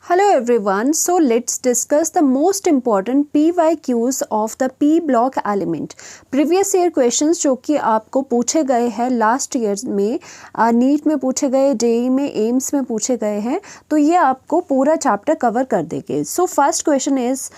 Hello everyone, so let's discuss the most important PYQs of the P block element. Previous year questions जो कि आपको पूछे गए हैं लास्ट ईयर में, नीट में पूछे गए, जेई में, एम्स में पूछे गए हैं, तो ये आपको पूरा चैप्टर कवर कर देंगे. So first question is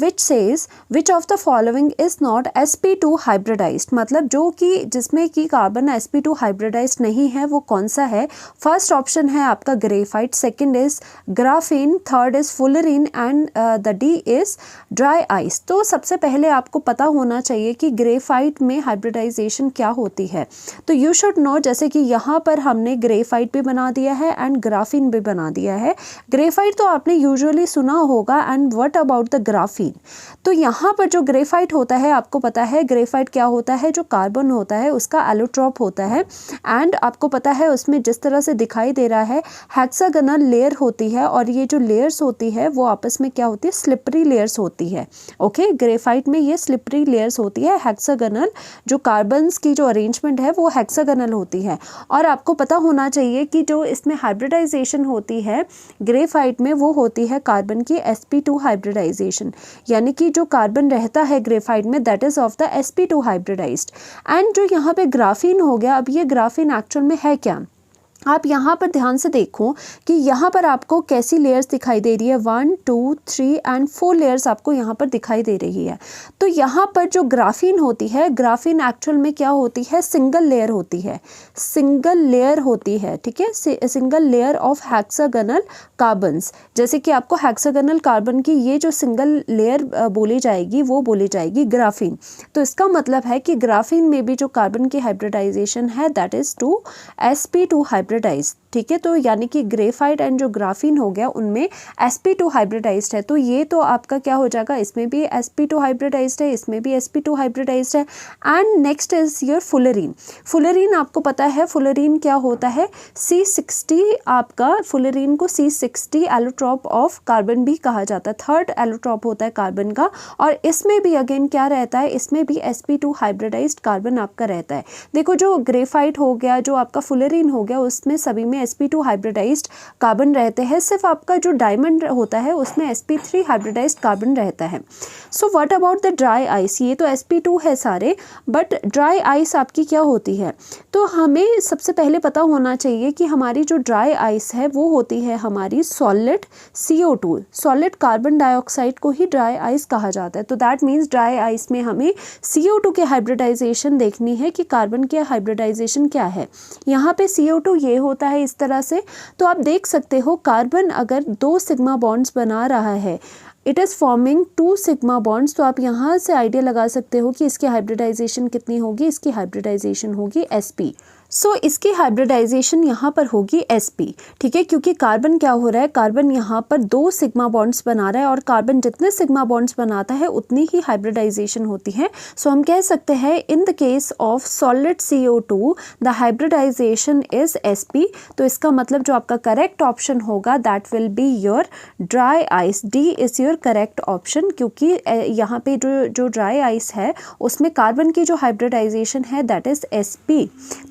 which says which of the following is not sp2 hybridized, मतलब जो कि जिसमें कि कार्बन sp2 hybridized नहीं है वो कौन सा है. फर्स्ट ऑप्शन है आपका graphite, second is graphene, third is fullerene and the D is dry ice. तो सबसे पहले आपको पता होना चाहिए कि ग्रेफाइट में हाइब्रिडाइजेशन क्या होती है. तो यू शुड नो, जैसे कि यहाँ पर हमने ग्रेफाइट भी बना दिया है एंड ग्राफीन भी बना दिया है. ग्रेफाइट तो आपने यूजुअली सुना होगा, and what about the graphene. तो यहाँ पर जो ग्रेफाइट होता है, आपको पता है ग्रेफाइट क्या होता है, जो कार्बन होता है उसका एलोट्रोप होता है, एंड आपको पता है उसमें जिस तरह से दिखाई दे रहा है हेक्सागोनल लेयर होती है, और ये जो लेयर्स होती है वो आपस में क्या होती है, स्लिपरी लेयर्स होती है. ओके, ग्रेफाइट में ये स्लिपरी लेयर्स होती है, हेक्सागोनल जो कार्बन्स की जो अरेंजमेंट है वो हेक्सागोनल होती है. और आपको पता होना चाहिए कि जो इसमें हाइब्रिडाइजेशन होती है ग्रेफाइट में वो होती है कार्बन की sp2 हाइब्रिडाइजेशन, यानी कि जो कार्बन रहता है ग्रेफाइट में that is of the sp2 hybridized. And जो यहाँ पे ग्राफीन हो गया, अब ये ग्राफीन एक्चुअल में है क्या, आप यहाँ पर ध्यान से देखो कि यहाँ पर आपको कैसी लेयर्स दिखाई दे रही है, 1 2 3 एंड 4 लेयर्स आपको यहाँ पर दिखाई दे रही है. तो यहाँ पर जो ग्राफीन होती है, ग्राफीन एक्चुअल में क्या होती है, सिंगल लेयर होती है, सिंगल लेयर होती है. ठीक है, single layer of hexagonal carbons. जैसे कि आपको हेक्सागोनल कार्बन की ये जो सिंगल लेयर बोली जाएगी वो बोली जाएगी ग्राफीन. तो इसका मतलब है कि ग्राफीन में भी जो कार्बन की हाइब्रिडाइजेशन है that is to sp2 hybridised. ठीक है, तो यानी कि ग्रेफाइट एंड जो ग्राफीन हो गया उनमें sp2 हाइब्रिडाइज्ड है. तो ये तो आपका क्या हो जाएगा, इसमें भी sp2 हाइब्रिडाइज्ड है, इसमें भी sp2 हाइब्रिडाइज्ड है. And next is your fullerene. Fullerene आपको पता है फुलरीन क्या होता है, C60, आपका फुलरीन को C60 एलोट्रोप ऑफ कार्बन भी कहा जाता है, थर्ड एलोट्रोप होता है कार्बन का. और इसमें भी अगेन क्या रहता है, इसमें भी sp2 हाइब्रिडाइज्ड कार्बन आपका रहता है. देखो, जो ग्रेफाइट हो गया, जो आपका फुलरीन हो गया, उसमें सभी में sp2 हाइब्रिडाइज्ड कार्बन रहते हैं. सिर्फ आपका जो डायमंड होता है उसमें sp3 हाइब्रिडाइज्ड कार्बन रहता है. So what about the dry ice, ये तो sp2 है सारे, बट ड्राई आइस आपकी क्या होती है. तो हमें सबसे पहले पता होना चाहिए कि हमारी जो ड्राई आइस है वो होती है हमारी solid CO2, solid carbon dioxide को ही ड्राई आइस कहा जाता है. तो दैट मीन्स ड्राई आइस में हमें CO2 के हाइब्रिडाइजेशन देखनी है कि कार्बन के हाइब्रिडाइजेशन क्या है. यहाँ पे CO2 ये होता है इस तरह से. तो आप देख सकते हो कार्बन अगर 2 सिग्मा बॉन्ड्स बना रहा है, it is forming 2 sigma bonds. तो आप यहाँ से आइडिया लगा सकते हो कि इसकी हाइब्रिडाइजेशन कितनी होगी, इसकी हाइब्रिडाइजेशन होगी sp. सो इसकी हाइब्रिडाइजेशन यहाँ पर होगी sp. ठीक है, क्योंकि कार्बन क्या हो रहा है, कार्बन यहाँ पर 2 सिग्मा बॉन्ड्स बना रहा है, और कार्बन जितने सिग्मा बॉन्ड्स बनाता है उतनी ही हाइब्रिडाइजेशन होती है. सो हम कह सकते हैं in the case of solid CO2 the hybridization is sp. तो इसका मतलब जो आपका करेक्ट ऑप्शन होगा that will be your dry ice. D is your correct option, क्योंकि यहाँ पे जो ड्राई आइस है उसमें कार्बन की जो हाइब्रिडाइजेशन है दैट इज sp.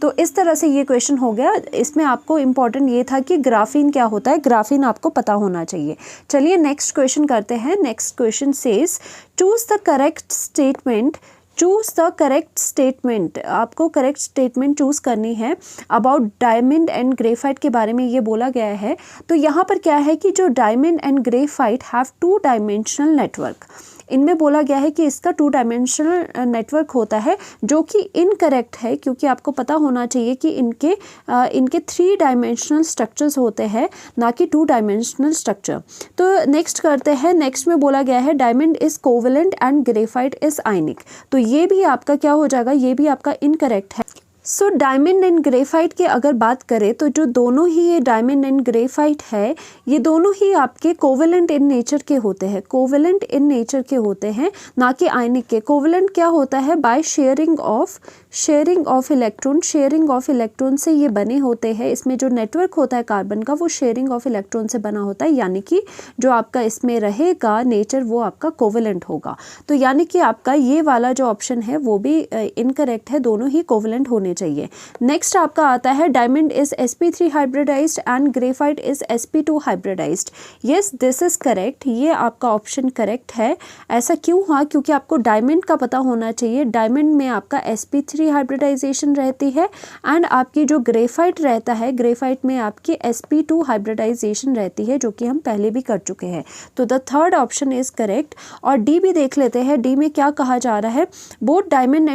तो इस तरह से ये क्वेश्चन हो गया. इसमें आपको इंपॉर्टेंट ये था कि ग्राफीन क्या होता है, ग्राफीन आपको पता होना चाहिए. चलिए नेक्स्ट क्वेश्चन करते हैं. Next question says choose the correct statement. Choose the correct statement, आपको करेक्ट स्टेटमेंट चूज करनी है अबाउट डायमंड एंड ग्रेफाइट के बारे में ये बोला गया है. तो यहाँ पर क्या है कि जो diamond and graphite have 2 dimensional network. इनमें बोला गया है कि इसका 2 डायमेंशनल नेटवर्क होता है, जो कि इनकरेक्ट है, क्योंकि आपको पता होना चाहिए कि इनके 3 डायमेंशनल स्ट्रक्चर्स होते हैं, ना कि 2 डायमेंशनल स्ट्रक्चर. तो नेक्स्ट करते हैं. नेक्स्ट में बोला गया है diamond is covalent and graphite is आयनिक. तो ये भी आपका क्या हो जाएगा, ये भी आपका इनकरेक्ट है. सो डायमंड एंड ग्रेफाइट की अगर बात करें तो जो दोनों ही ये डायमंड एंड ग्रेफाइट है, ये दोनों ही आपके कोवेलेंट इन नेचर के होते हैं, कोवेलेंट इन नेचर के होते हैं, ना कि आयनिक के. कोवेलेंट क्या होता है, by sharing of sharing of electron से ये बने होते हैं। इसमें जो नेटवर्क होता है कार्बन का वो शेयरिंग ऑफ इलेक्ट्रॉन से बना होता है, यानी कि जो आपका इसमें रहेगा नेचर वो आपका कोवेलेंट होगा। तो यानी कि आपका ये वाला जो ऑप्शन है वो भी इनकरेक्ट है, दोनों ही कोवेलेंट होने चाहिए। नेक्स्ट आपका आता है diamond is sp3 hybridized and graphite is sp2 hybridized. Yes, this is correct, ये आपका ऑप्शन करेक्ट है। ऐसा क्यों हुआ? क्योंकि आपको डायमंड का पता होना चाहिए। डायमंड में आपका sp3 हाइब्रिडाइजेशन रहती है एंड आपकी जो ग्रेफाइट रहता है, ग्रेफाइट में आपकी sp2 हाइब्रिडाइजेशन रहती है, जो कि हम पहले भी कर चुके हैं। तो the third option is correct. और डी भी देख लेते हैं। डी में क्या कहा जा रहा है? Both diamond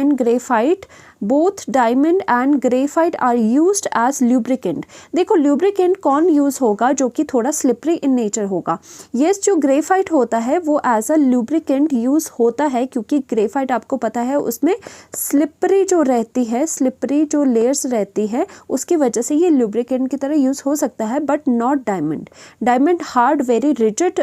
and graphite are used as lubricant. देखो ल्यूब्रिकेंट कौन यूज होगा? जो कि थोड़ा स्लिपरी इन नेचर होगा। यस, जो ग्रेफाइट होता है वो एज अ ल्यूब्रिकेंट यूज होता है, क्योंकि ग्रेफाइट आपको पता है उसमें स्लिपरी जो रहती है, स्लिपरी जो लेयर्स रहती है, उसकी वजह से ये ल्यूब्रिकेंट की तरह यूज हो सकता है, but not diamond. Diamond hard very rigid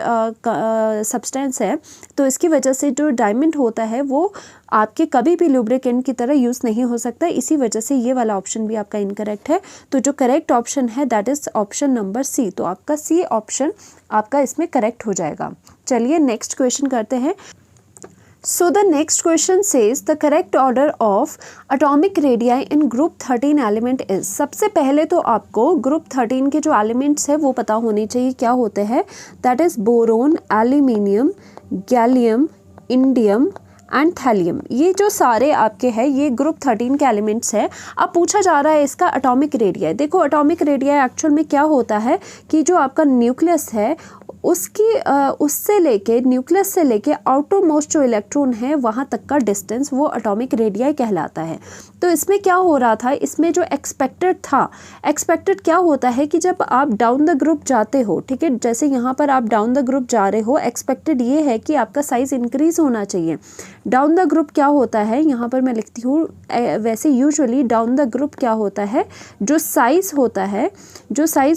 substance है, तो इसकी वजह से जो डायमंड होता है वो आपके कभी भी लुब्रिकेंट की तरह यूज़ नहीं हो सकता। इसी वजह से ये वाला ऑप्शन भी आपका इनकरेक्ट है। तो जो करेक्ट ऑप्शन है that is option number C. तो आपका सी ऑप्शन आपका इसमें करेक्ट हो जाएगा। चलिए नेक्स्ट क्वेश्चन करते हैं। So the next question says the correct order of atomic radii in group 13 element is। सबसे पहले तो आपको ग्रुप 13 के जो एलिमेंट्स है वो पता होने चाहिए क्या होते हैं। That is boron, aluminium, gallium, indium and thallium. ये जो सारे आपके हैं ये ग्रुप 13 के एलिमेंट्स है। अब पूछा जा रहा है इसका एटॉमिक रेडियस। देखो एटॉमिक रेडियस एक्चुअल में क्या होता है कि जो आपका न्यूक्लियस है उससे लेके न्यूक्लियस से लेके आउटर मोस्ट जो इलेक्ट्रॉन है वहाँ तक का डिस्टेंस वो एटॉमिक रेडियस कहलाता है। तो इसमें क्या हो रहा था, इसमें जो एक्सपेक्टेड क्या होता है कि जब आप डाउन द ग्रुप जाते हो, ठीक है, जैसे यहाँ पर आप डाउन द ग्रुप जा रहे हो, एक्सपेक्टेड ये है कि आपका साइज़ इंक्रीज होना चाहिए। डाउन द ग्रुप क्या होता है, यहाँ पर मैं लिखती हूँ, वैसे यूजुअली डाउन द ग्रुप क्या होता है, जो साइज़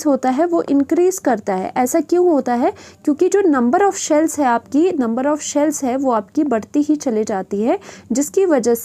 होता है वो इंक्रीज करता है। ऐसा क्यों होता है? क्योंकि जो नंबर ऑफ शेल्स है वो आपकी बढ़ती ही चली जाती है, जिसकी वजह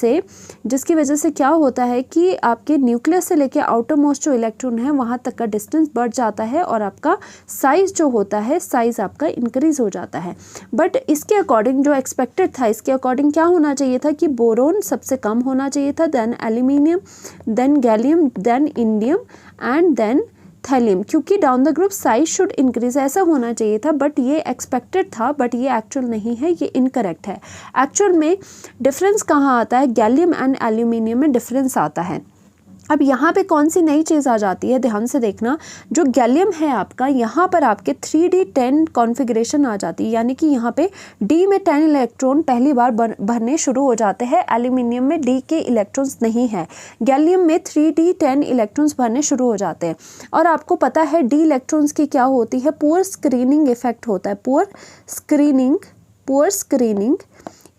से क्या होता है कि आपके न्यूक्लियस से लेके आउटर मोस्ट जो इलेक्ट्रॉन है वहाँ तक का डिस्टेंस बढ़ जाता है और आपका साइज़ जो होता है साइज़ आपका इंक्रीज हो जाता है। बट इसके अकॉर्डिंग जो एक्सपेक्टेड था, इसके अकॉर्डिंग क्या होना चाहिए था कि बोरोन सबसे कम होना चाहिए था, then aluminium, then gallium, then indium and then thallium, क्योंकि down the group size should increase ऐसा होना चाहिए था। बट ये एक्सपेक्टेड था, बट ये एक्चुअल नहीं है, ये इनकरेक्ट है। एक्चुअल में डिफरेंस कहाँ आता है? गैलियम एंड एल्यूमिनियम में डिफरेंस आता है। अब यहाँ पे कौन सी नई चीज़ आ जाती है, ध्यान से देखना। जो गैलियम है आपका, यहाँ पर आपके 3d10 कॉन्फ़िगरेशन आ जाती है, यानी कि यहाँ पे d में 10 इलेक्ट्रॉन पहली बार भरने शुरू हो जाते हैं। एल्यूमिनियम में d के इलेक्ट्रॉन्स नहीं है, गैलियम में 3d10 इलेक्ट्रॉन्स भरने शुरू हो जाते हैं। और आपको पता है d इलेक्ट्रॉन्स की क्या होती है, पुअर स्क्रीनिंग इफेक्ट होता है, पुअर स्क्रीनिंग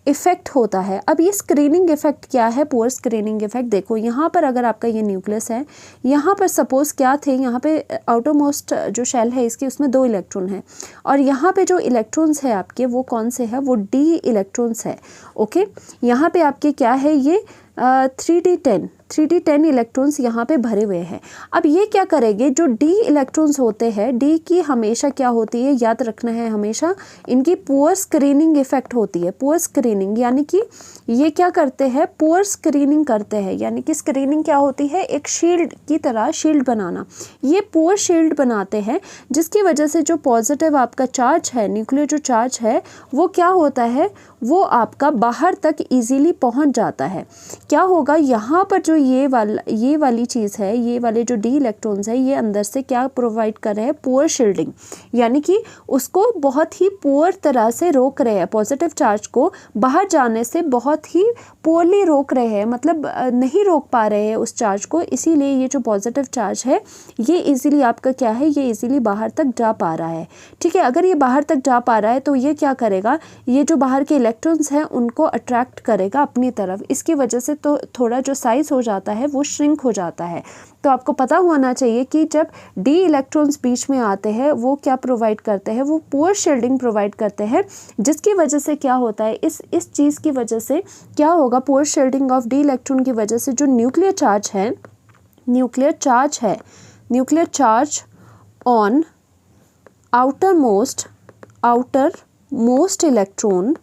इफेक्ट होता है। अब ये स्क्रीनिंग इफेक्ट क्या है? पुअर स्क्रीनिंग इफेक्ट देखो, यहाँ पर अगर आपका ये न्यूक्लियस है, यहाँ पर सपोज क्या थे, यहाँ पे आउटर मोस्ट जो शेल है इसकी उसमें 2 इलेक्ट्रॉन है, और यहाँ पे जो इलेक्ट्रॉन्स है आपके वो कौन से हैं? वो d इलेक्ट्रॉन्स है। ओके, यहाँ पे आपके क्या है, ये 3d10 इलेक्ट्रॉन्स यहाँ पे भरे हुए हैं। अब ये क्या करेंगे, जो d इलेक्ट्रॉन्स होते हैं, d की हमेशा क्या होती है, याद रखना है हमेशा, इनकी पुअर स्क्रीनिंग इफेक्ट होती है। पुअर स्क्रीनिंग यानी कि ये क्या करते हैं, पुअर स्क्रीनिंग करते हैं, यानी कि स्क्रीनिंग क्या होती है, एक शील्ड की तरह शील्ड बनाना। ये पुअर शील्ड बनाते हैं, जिसकी वजह से जो पॉजिटिव आपका चार्ज है, न्यूक्लियर जो चार्ज है, वो क्या होता है, वो आपका बाहर तक इजीली पहुंच जाता है। क्या होगा, यहाँ पर जो ये वाली चीज़ है, ये वाले जो डी इलेक्ट्रॉन्स है, ये अंदर से क्या प्रोवाइड कर रहे हैं, पुअर शील्डिंग, यानी कि उसको बहुत ही पुअर तरह से रोक रहे हैं, पॉजिटिव चार्ज को बाहर जाने से बहुत ही पुअरली रोक रहे हैं, मतलब नहीं रोक पा रहे हैं उस चार्ज को। इसीलिए ये जो पॉजिटिव चार्ज है ये इजीली आपका क्या है, ये इजीली बाहर तक जा पा रहा है। ठीक है, अगर ये बाहर तक जा पा रहा है तो ये क्या करेगा, ये जो बाहर के इलेक्ट्रॉन्स हैं उनको अट्रैक्ट करेगा अपनी तरफ। इसकी वजह से तो थोड़ा जो साइज़ हो जाता है, वो श्रिंक हो जाता है। तो आपको पता होना चाहिए कि जब डी इलेक्ट्रॉन्स बीच में आते हैं वो क्या प्रोवाइड करते हैं, वो पुअर शील्डिंग प्रोवाइड करते हैं, जिसकी वजह से क्या होता है, इस चीज़ की वजह से क्या होगा, poor shielding of D electron की वजह से जो nuclear charge on outer most electron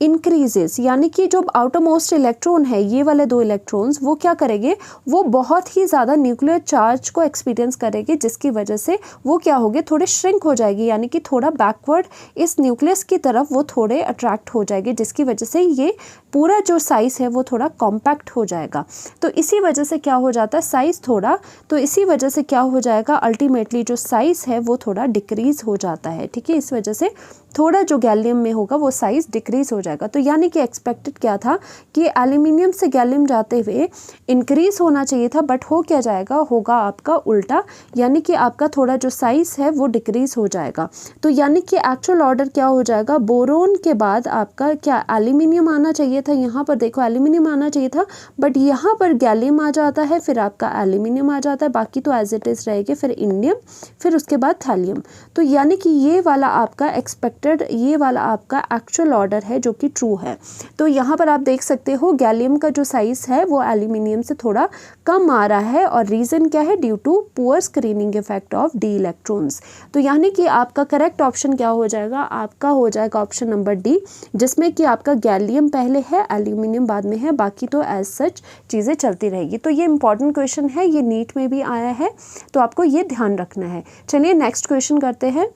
increases, यानी कि जो आउटर मोस्ट इलेक्ट्रॉन है, ये वाले दो इलेक्ट्रॉन्स, वो क्या करेंगे, वो बहुत ही ज़्यादा न्यूक्लियर चार्ज को एक्सपीरियंस करेंगे, जिसकी वजह से वो क्या होगे, थोड़े श्रिंक हो जाएगी, यानी कि थोड़ा बैकवर्ड इस न्यूक्लियस की तरफ वो थोड़े अट्रैक्ट हो जाएंगे, जिसकी वजह से ये पूरा जो साइज़ है वो थोड़ा कॉम्पैक्ट हो जाएगा। तो इसी वजह से क्या हो जाता है, साइज़ थोड़ा, तो इसी वजह से क्या हो जाएगा, अल्टीमेटली जो साइज़ है वो थोड़ा डिक्रीज़ हो जाता है। ठीक है, इस वजह से थोड़ा जो गैलियम में होगा वो साइज़ डिक्रीज़ हो जाएगा। तो यानी कि एक्सपेक्टेड क्या था कि एल्यूमिनियम से गैलियम जाते हुए इंक्रीज़ होना चाहिए था, बट हो क्या जाएगा, होगा आपका उल्टा, यानी कि आपका थोड़ा जो साइज़ है वो डिक्रीज़ हो जाएगा। तो यानी कि एक्चुअल ऑर्डर क्या हो जाएगा, बोरोन के बाद आपका क्या एल्यूमिनियम आना चाहिए था, यहाँ पर देखो एल्यूमिनियम आना चाहिए था, बट यहाँ पर गैलियम आ जाता है, फिर आपका एल्यूमिनियम आ जाता है, बाकी तो एज इट इज़ रहेगी, फिर इंडियम, फिर उसके बाद थैलियम। तो यानी कि ये वाला आपका एक्सपेक्टेड, ये वाला आपका एक्चुअल ऑर्डर है जो कि ट्रू है। तो यहाँ पर आप देख सकते हो गैलियम का जो साइज़ है वो एल्यूमिनियम से थोड़ा कम आ रहा है, और रीज़न क्या है, due to poor screening effect of D electrons. तो यानी कि आपका करेक्ट ऑप्शन क्या हो जाएगा, आपका हो जाएगा ऑप्शन नंबर डी, जिसमें कि आपका गैलियम पहले है, एल्यूमिनियम बाद में है, बाकी तो एज सच चीज़ें चलती रहेगी। तो ये इंपॉर्टेंट क्वेश्चन है, ये नीट में भी आया है, तो आपको ये ध्यान रखना है। चलिए नेक्स्ट क्वेश्चन करते हैं।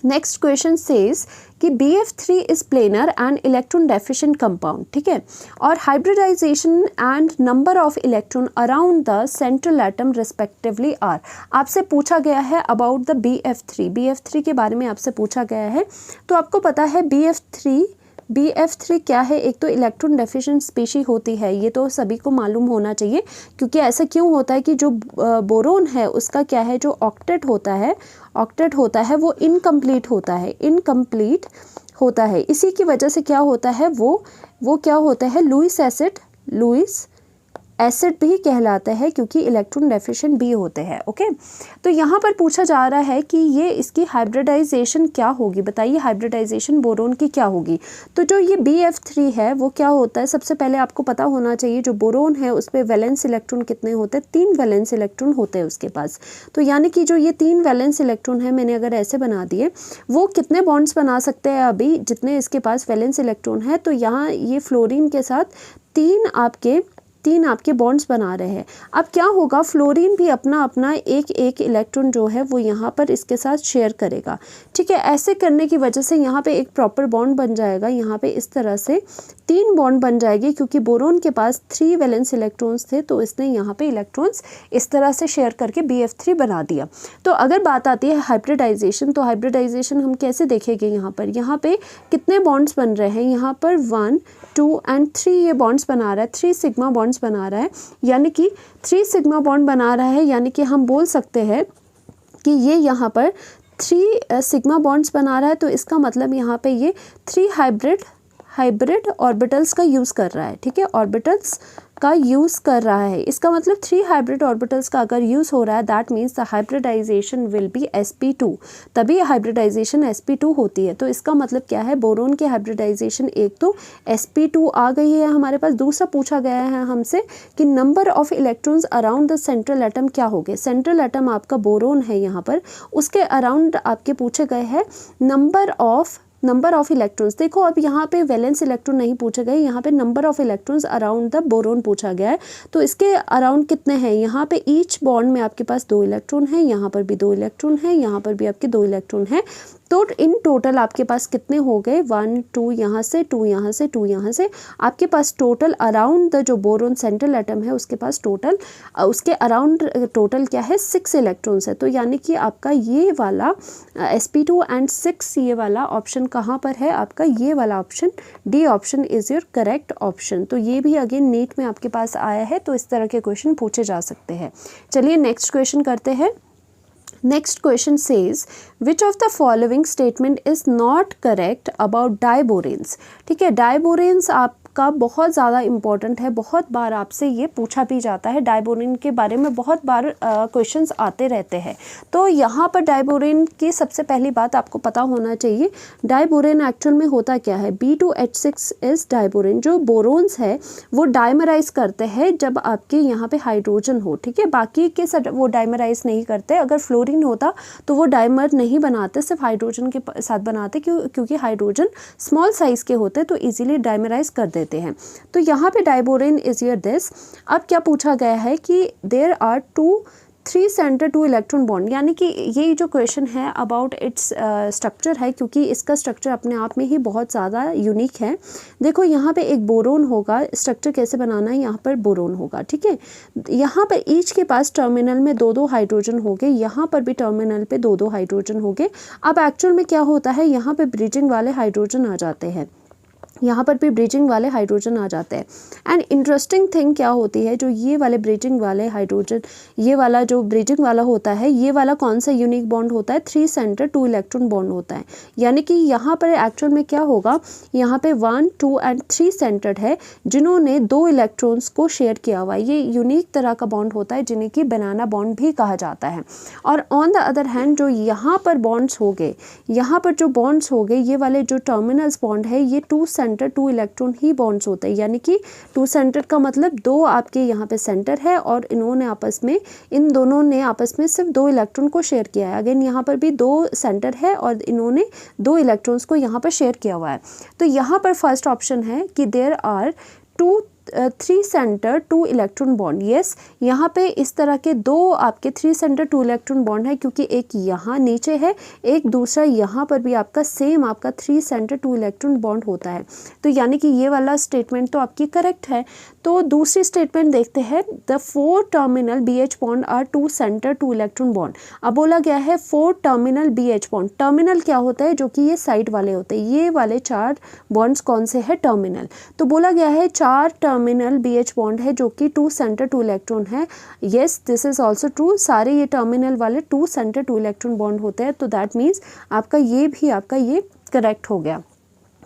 नेक्स्ट क्वेश्चन सेज कि BF3 is planar and electron deficient compound, ठीक है, और hybridization and number of electron around the central atom respectively are. आपसे पूछा गया है अबाउट द BF3 के बारे में आपसे पूछा गया है। तो आपको पता है BF3 क्या है, एक तो इलेक्ट्रॉन डेफिशिएंट स्पीशी होती है, ये तो सभी को मालूम होना चाहिए, क्योंकि ऐसा क्यों होता है कि जो बोरोन है उसका क्या है, जो ऑक्टेट होता है वो इनकम्प्लीट होता है, इसी की वजह से क्या होता है, वो क्या होता है, लुईस एसिड भी कहलाता है, क्योंकि इलेक्ट्रॉन डेफिशिएंट भी होते हैं। ओके, तो यहाँ पर पूछा जा रहा है कि ये इसकी हाइब्रिडाइजेशन क्या होगी, बताइए हाइब्रिडाइजेशन बोरोन की क्या होगी। तो जो ये BF3 है वो क्या होता है, सबसे पहले आपको पता होना चाहिए जो बोरोन है उस पर वैलेंस इलेक्ट्रॉन कितने होते हैं, 3 वैलेंस इलेक्ट्रॉन होते हैं उसके पास। तो यानी कि जो ये 3 वैलेंस इलेक्ट्रॉन है, मैंने अगर ऐसे बना दिए, वो कितने बॉन्ड्स बना सकते हैं अभी, जितने इसके पास वैलेंस इलेक्ट्रॉन है। तो यहाँ ये फ्लोरीन के साथ तीन आपके बॉन्ड्स बना रहे हैं। अब क्या होगा, फ्लोरीन भी अपना एक इलेक्ट्रॉन जो है वो यहाँ पर इसके साथ शेयर करेगा। ठीक है, ऐसे करने की वजह से यहाँ पे एक प्रॉपर बॉन्ड बन जाएगा, यहाँ पे इस तरह से 3 बॉन्ड बन जाएगी, क्योंकि बोरोन के पास 3 वैलेंस इलेक्ट्रॉन्स थे, तो इसने यहाँ पे इलेक्ट्रॉन्स इस तरह से शेयर करके BF3 बना दिया। तो अगर बात आती है हाइब्रिडाइजेशन, तो हाइब्रिडाइजेशन हम कैसे देखेंगे, यहाँ पे कितने बॉन्ड्स बन रहे हैं, यहाँ पर 1, 2 एंड 3 ये बॉन्ड्स बना रहा है, 3 सिग्मा बॉन्ड्स बना रहा है, यानी कि 3 सिग्मा बॉन्ड बना रहा है, यानी कि हम बोल सकते हैं कि ये यहाँ पर 3 सिग्मा बॉन्ड्स बना रहा है। तो इसका मतलब यहाँ पे ये 3 हाइब्रिड ऑर्बिटल्स का यूज़ कर रहा है। ठीक है, ऑर्बिटल्स का यूज़ कर रहा है, इसका मतलब 3 हाइब्रिड ऑर्बिटल्स का अगर यूज़ हो रहा है, that means the hybridization will be sp2, तभी हाइब्रिडाइजेशन sp2 होती है। तो इसका मतलब क्या है, बोरोन के हाइब्रिडाइजेशन एक तो sp2 आ गई है हमारे पास। दूसरा पूछा गया है हमसे कि number of electrons around the central atom क्या हो गए। सेंट्रल एटम आपका बोरोन है यहाँ पर, उसके अराउंड आपके पूछे गए हैं नंबर ऑफ इलेक्ट्रॉन्स। देखो अब यहाँ पे वैलेंस इलेक्ट्रॉन नहीं पूछे गए, यहाँ पे number of electrons around the boron पूछा गया है। तो इसके अराउंड कितने हैं, यहाँ पे ईच बॉन्ड में आपके पास 2 इलेक्ट्रॉन है, यहाँ पर भी 2 इलेक्ट्रॉन है, यहाँ पर भी आपके 2 इलेक्ट्रॉन है। तो इन टोटल आपके पास कितने हो गए, 1, 2 यहाँ से, 2 यहाँ से, 2 यहाँ से, आपके पास टोटल अराउंड द जो बोरोन सेंट्रल एटम है उसके पास टोटल उसके अराउंड टोटल क्या है, 6 इलेक्ट्रॉन्स है। तो यानी कि आपका ये वाला sp2 एंड 6 ये वाला ऑप्शन कहाँ पर है, आपका ये वाला option D option is your correct option. तो ये भी अगेन नीट में आपके पास आया है, तो इस तरह के क्वेश्चन पूछे जा सकते हैं। चलिए नेक्स्ट क्वेश्चन करते हैं। Next question says which of the following statement is not correct about diboranes। ठीक है, diboranes आप आपका बहुत ज़्यादा इम्पॉर्टेंट है, बहुत बार आपसे ये पूछा भी जाता है। डाइबोरेन के बारे में बहुत बार क्वेश्चंस आते रहते हैं। तो यहाँ पर डाइबोरेन की सबसे पहली बात आपको पता होना चाहिए, डाइबोरेन एक्चुअल में होता क्या है। B2H6 is diborane. जो बोरोन्स है वो डाइमराइज करते हैं जब आपके यहाँ पे हाइड्रोजन हो, ठीक है। बाकी के साथ वो डाइमराइज नहीं करते। अगर फ्लोरीन होता तो वो डाइमर नहीं बनाते, सिर्फ हाइड्रोजन के साथ बनाते, क्योंकि हाइड्रोजन स्मॉल साइज के होते तो इजीली डाइमराइज कर देते हैं। तो यहाँ पे डाइबोरेन इज योर दिस। अब क्या पूछा गया है कि there are 3 center 2 electron bond, यानी कि ये जो क्वेश्चन है अबाउट इट्स स्ट्रक्चर है, क्योंकि इसका स्ट्रक्चर अपने आप में ही बहुत ज़्यादा यूनिक है। देखो यहाँ पे एक बोरोन होगा, स्ट्रक्चर कैसे बनाना है, यहाँ पर बोरोन होगा, ठीक है। यहाँ पर ईच के पास टर्मिनल में 2-2 हाइड्रोजन हो गए, यहाँ पर भी टर्मिनल पे 2-2 हाइड्रोजन हो गए। अब एक्चुअल में क्या होता है, यहाँ पे ब्रिजिंग वाले हाइड्रोजन आ जाते हैं, यहाँ पर भी ब्रिजिंग वाले हाइड्रोजन आ जाते हैं। एंड इंटरेस्टिंग थिंग क्या होती है, जो ये वाले ब्रिजिंग वाले हाइड्रोजन, ये वाला जो ब्रिजिंग वाला होता है, ये वाला कौन सा यूनिक बॉन्ड होता है, 3 सेंटर 2 इलेक्ट्रॉन बॉन्ड होता है। यानी कि यहाँ पर एक्चुअल में क्या होगा, यहाँ पे 1, 2 एंड 3 सेंटर्ड है, जिन्होंने 2 इलेक्ट्रॉन्स को शेयर किया हुआ है। ये यूनिक तरह का बॉन्ड होता है, जिन्हें कि बनाना बॉन्ड भी कहा जाता है। और ऑन द अदर हैंड जो यहाँ पर बॉन्ड्स हो गए, यहाँ पर जो बॉन्ड्स हो गए, ये वाले जो टर्मिनल्स बॉन्ड है, ये 2 सेंटर 2 इलेक्ट्रॉन ही बॉन्ड्स होते हैं। यानी कि 2 सेंटर का मतलब 2 आपके यहाँ पे सेंटर है और इन्होंने आपस में, इन दोनों ने आपस में सिर्फ 2 इलेक्ट्रॉन को शेयर किया है। अगेन यहाँ पर भी 2 सेंटर है और इन्होंने 2 इलेक्ट्रॉन्स को यहाँ पर शेयर किया हुआ है। तो यहाँ पर फर्स्ट ऑप्शन है कि there are 3 center 2 electron bond. Yes, यहाँ पे इस तरह के 2 आपके 3 सेंटर 2 इलेक्ट्रॉन बॉन्ड है, क्योंकि एक यहाँ नीचे है, एक दूसरा यहाँ पर भी आपका सेम आपका 3 सेंटर 2 इलेक्ट्रॉन बॉन्ड होता है। तो यानी कि ये वाला स्टेटमेंट तो आपकी करेक्ट है। तो दूसरी स्टेटमेंट देखते हैं, the 4 terminal BH bond are 2 center 2 electron bond. अब बोला गया है 4 टर्मिनल BH बॉन्ड। टर्मिनल क्या होता है, जो कि ये साइड वाले होते हैं। ये वाले 4 बॉन्ड्स कौन से है, टर्मिनल। तो बोला गया है 4 टर्मिनल BH बॉन्ड है, जो कि 2 सेंटर 2 इलेक्ट्रॉन है। Yes, this is also true. सारे ये टर्मिनल वाले 2 सेंटर 2 इलेक्ट्रॉन बॉन्ड होते हैं। तो दैट मीन्स आपका ये भी आपका ये करेक्ट हो गया।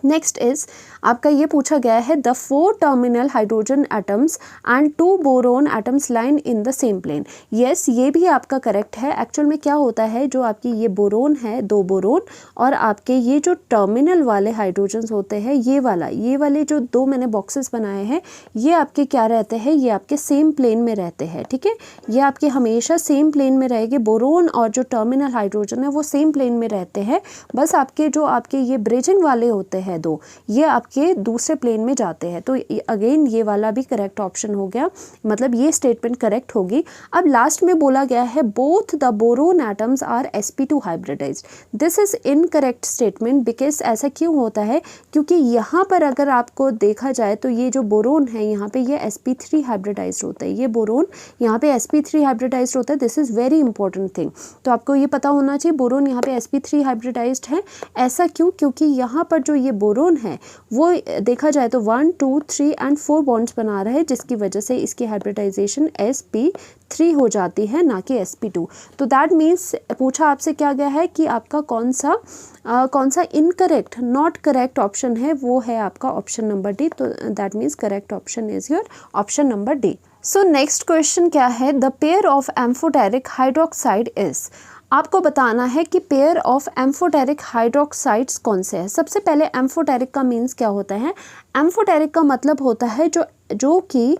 नेक्स्ट इज आपका ये पूछा गया है, the 4 terminal hydrogen atoms and 2 boron atoms line in the same plane. Yes, ये भी आपका करेक्ट है। एक्चुअल में क्या होता है, जो आपकी ये बोरोन है, 2 बोरोन, और आपके ये जो टर्मिनल वाले हाइड्रोजन्स होते हैं, ये वाले जो 2 मैंने बॉक्सेस बनाए हैं, ये आपके क्या रहते हैं, ये आपके सेम प्लेन में रहते हैं, ठीक है। ये आपके हमेशा सेम प्लेन में रहेंगे। बोरोन और जो टर्मिनल हाइड्रोजन है वो सेम प्लेन में रहते हैं। बस आपके जो आपके ये ब्रिजिंग वाले होते हैं 2, ये आपके दूसरे प्लेन में जाते हैं। तो अगेन ये वाला भी करेक्ट ऑप्शन हो गया, मतलब ये स्टेटमेंट करेक्ट होगी। अब लास्ट में बोला गया है, both the boron atoms are sp2 hybridized. This is incorrect statement, because ऐसा क्यों होता है, क्योंकि यहाँ पर अगर आपको देखा जाए तो ये जो बोरोन है यहाँ पे ये sp3 हाइब्रिडाइज्ड होता है। ये बोरोन यहाँ पे sp3 हाइब्रिडाइज्ड होता है। This is very important thing. तो आपको ये पता होना चाहिए, बोरोन यहाँ पे sp3 हाइब्रिडाइज्ड है। ऐसा क्यों, क्योंकि यहाँ पर जो ये बोरोन है वो देखा जाए तो 1, 2, 3 एंड 4 बॉन्ड्स बना रहा है, जिसकी वजह से इसकी हाइब्रिडाइजेशन sp3 हो जाती है, ना कि sp2। तो दैट मीन्स पूछा आपसे क्या गया है कि आपका कौन सा इनकरेक्ट, नॉट करेक्ट ऑप्शन है, वो है आपका ऑप्शन नंबर डी। तो that means correct option is your option number D. So next question क्या है, the pair of amphoteric hydroxide is. आपको बताना है कि पेयर ऑफ एम्फोटेरिक हाइड्रोक्साइड्स कौन से हैं। सबसे पहले एम्फोटेरिक का मीन्स क्या होता है, एम्फोटेरिक का मतलब होता है जो कि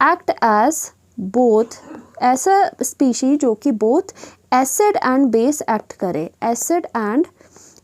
एक्ट एज बोथ, ऐसा स्पीशी जो कि both acid and base act करे, एसिड एंड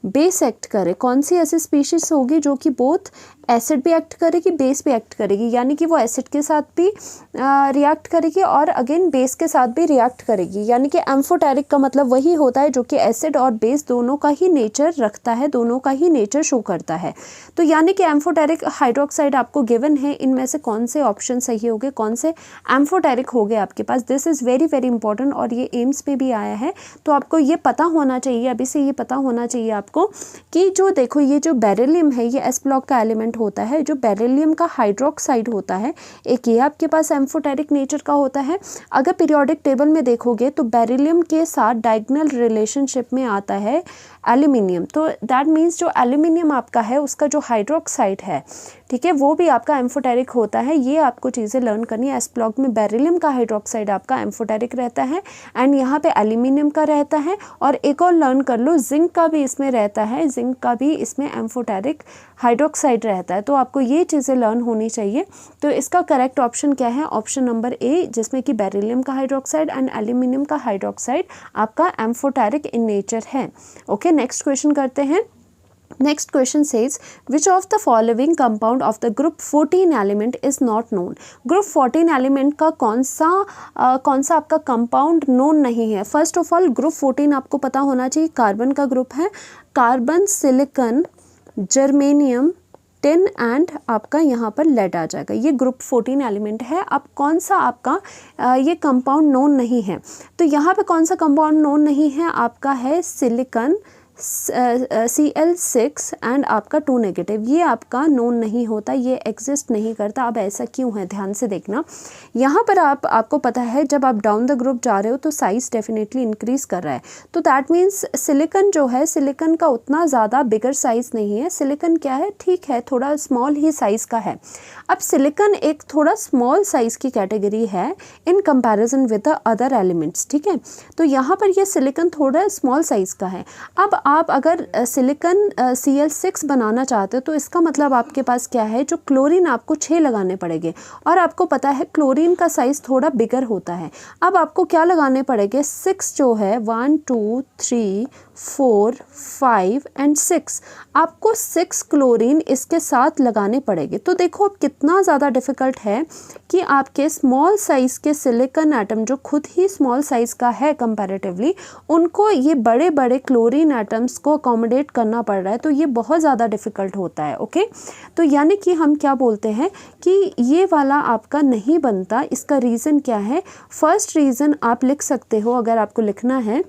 बेस एक्ट करे। कौन सी ऐसी स्पीशीज होगी जो कि बोथ एसिड भी एक्ट करेगी, बेस भी एक्ट करेगी, यानी कि वो एसिड के साथ भी रिएक्ट करेगी और अगेन बेस के साथ भी रिएक्ट करेगी। यानी कि एम्फोटेरिक का मतलब वही होता है जो कि एसिड और बेस दोनों का ही नेचर रखता है, दोनों का ही नेचर शो करता है। तो यानी कि एम्फोटेरिक हाइड्रोक्साइड आपको गिवन है, इनमें से कौन से ऑप्शन सही हो गए, कौन से एम्फोटेरिक हो गए आपके पास। This is very very important और ये एम्स पे भी आया है। तो आपको ये पता होना चाहिए, अभी से ये पता होना चाहिए आपको कि जो देखो ये जो बेरिलियम है ये एस ब्लॉक का एलिमेंट होता है जो बेरिलियम का हाइड्रोक्साइड होता है, एक ये आपके पास एम्फोटेरिक नेचर का होता है। अगर पीरियोडिक टेबल में देखोगे तो बेरिलियम के साथ डायगोनल रिलेशनशिप में आता है एल्यूमिनियम, तो दैट मीन्स जो एल्यूमिनियम आपका है उसका जो हाइड्रोक्साइड है, ठीक है, वो भी आपका एम्फोटेरिक होता है। ये आपको चीज़ें लर्न करनी है। एस ब्लॉक में बेरिलियम का हाइड्रोक्साइड आपका एम्फोटेरिक रहता है एंड यहाँ पे एल्यूमिनियम का रहता है। और एक और लर्न कर लो, जिंक का भी इसमें रहता है, जिंक का भी इसमें एम्फोटेरिक हाइड्रोक्साइड रहता है। तो आपको ये चीज़ें लर्न होनी चाहिए। तो इसका करेक्ट ऑप्शन क्या है? ऑप्शन नंबर ए, जिसमें कि बेरिलियम का हाइड्रोक्साइड एंड एल्यूमिनियम का हाइड्रोक्साइड आपका एम्फोटेरिक इन नेचर है। ओके, नेक्स्ट क्वेश्चन करते हैं। Next question says, which of the following compound of the group 14 element is not known? Group 14 element का कौन सा आपका कंपाउंड नोन नहीं है? फर्स्ट ऑफ ऑल ग्रुप 14 आपको पता होना चाहिए, कार्बन का ग्रुप है। Carbon, silicon, germanium, tin and आपका यहाँ पर लेड आ जाएगा। ये ग्रुप 14 एलिमेंट है। अब कौन सा आपका ये कंपाउंड नोन नहीं है? तो यहाँ पे कौन सा कंपाउंड नोन नहीं है? आपका है सिलिकॉन, Cl6 एंड आपका 2 नेगेटिव, ये आपका नोन नहीं होता, ये एग्जिस्ट नहीं करता। अब ऐसा क्यों है, ध्यान से देखना। यहाँ पर आपको पता है जब आप डाउन द ग्रुप जा रहे हो तो साइज डेफिनेटली इंक्रीज कर रहा है, तो दैट मीन्स सिलिकॉन जो है, सिलिकॉन का उतना ज़्यादा बिगर साइज नहीं है। सिलिकॉन क्या है, ठीक है, थोड़ा स्मॉल ही साइज़ का है। अब सिलिकॉन एक थोड़ा स्मॉल साइज़ की कैटेगरी है in comparison with the other elements, ठीक है। तो यहाँ पर ये सिलिकॉन थोड़ा स्मॉल साइज़ का है। अब आप अगर सिलिकॉन Cl6 बनाना चाहते हो तो इसका मतलब आपके पास क्या है, जो क्लोरीन आपको 6 लगाने पड़ेंगे, और आपको पता है क्लोरीन का साइज़ थोड़ा बिगर होता है। अब आपको क्या लगाने पड़ेंगे, 6 जो है, 1 2 3 4 5 एंड 6, आपको 6 क्लोरीन इसके साथ लगाने पड़ेंगे। तो देखो अब कितना ज़्यादा डिफ़िकल्ट है कि आपके स्मॉल साइज़ के सिलिकॉन एटम जो खुद ही स्मॉल साइज़ का है कंपैरेटिवली, उनको ये बड़े बड़े क्लोरीन एटम्स को अकोमोडेट करना पड़ रहा है। तो ये बहुत ज़्यादा डिफ़िकल्ट होता है। ओके, तो यानी कि हम क्या बोलते हैं कि ये वाला आपका नहीं बनता। इसका रीज़न क्या है? फर्स्ट रीज़न आप लिख सकते हो, अगर आपको लिखना है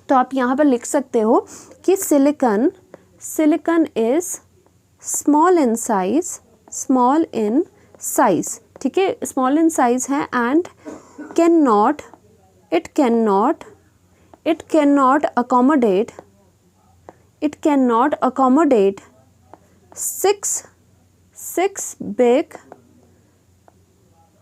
तो आप यहाँ पर लिख सकते हो कि silicon is small in size, ठीक है, स्मॉल इन साइज़ है and it can not accommodate 6 big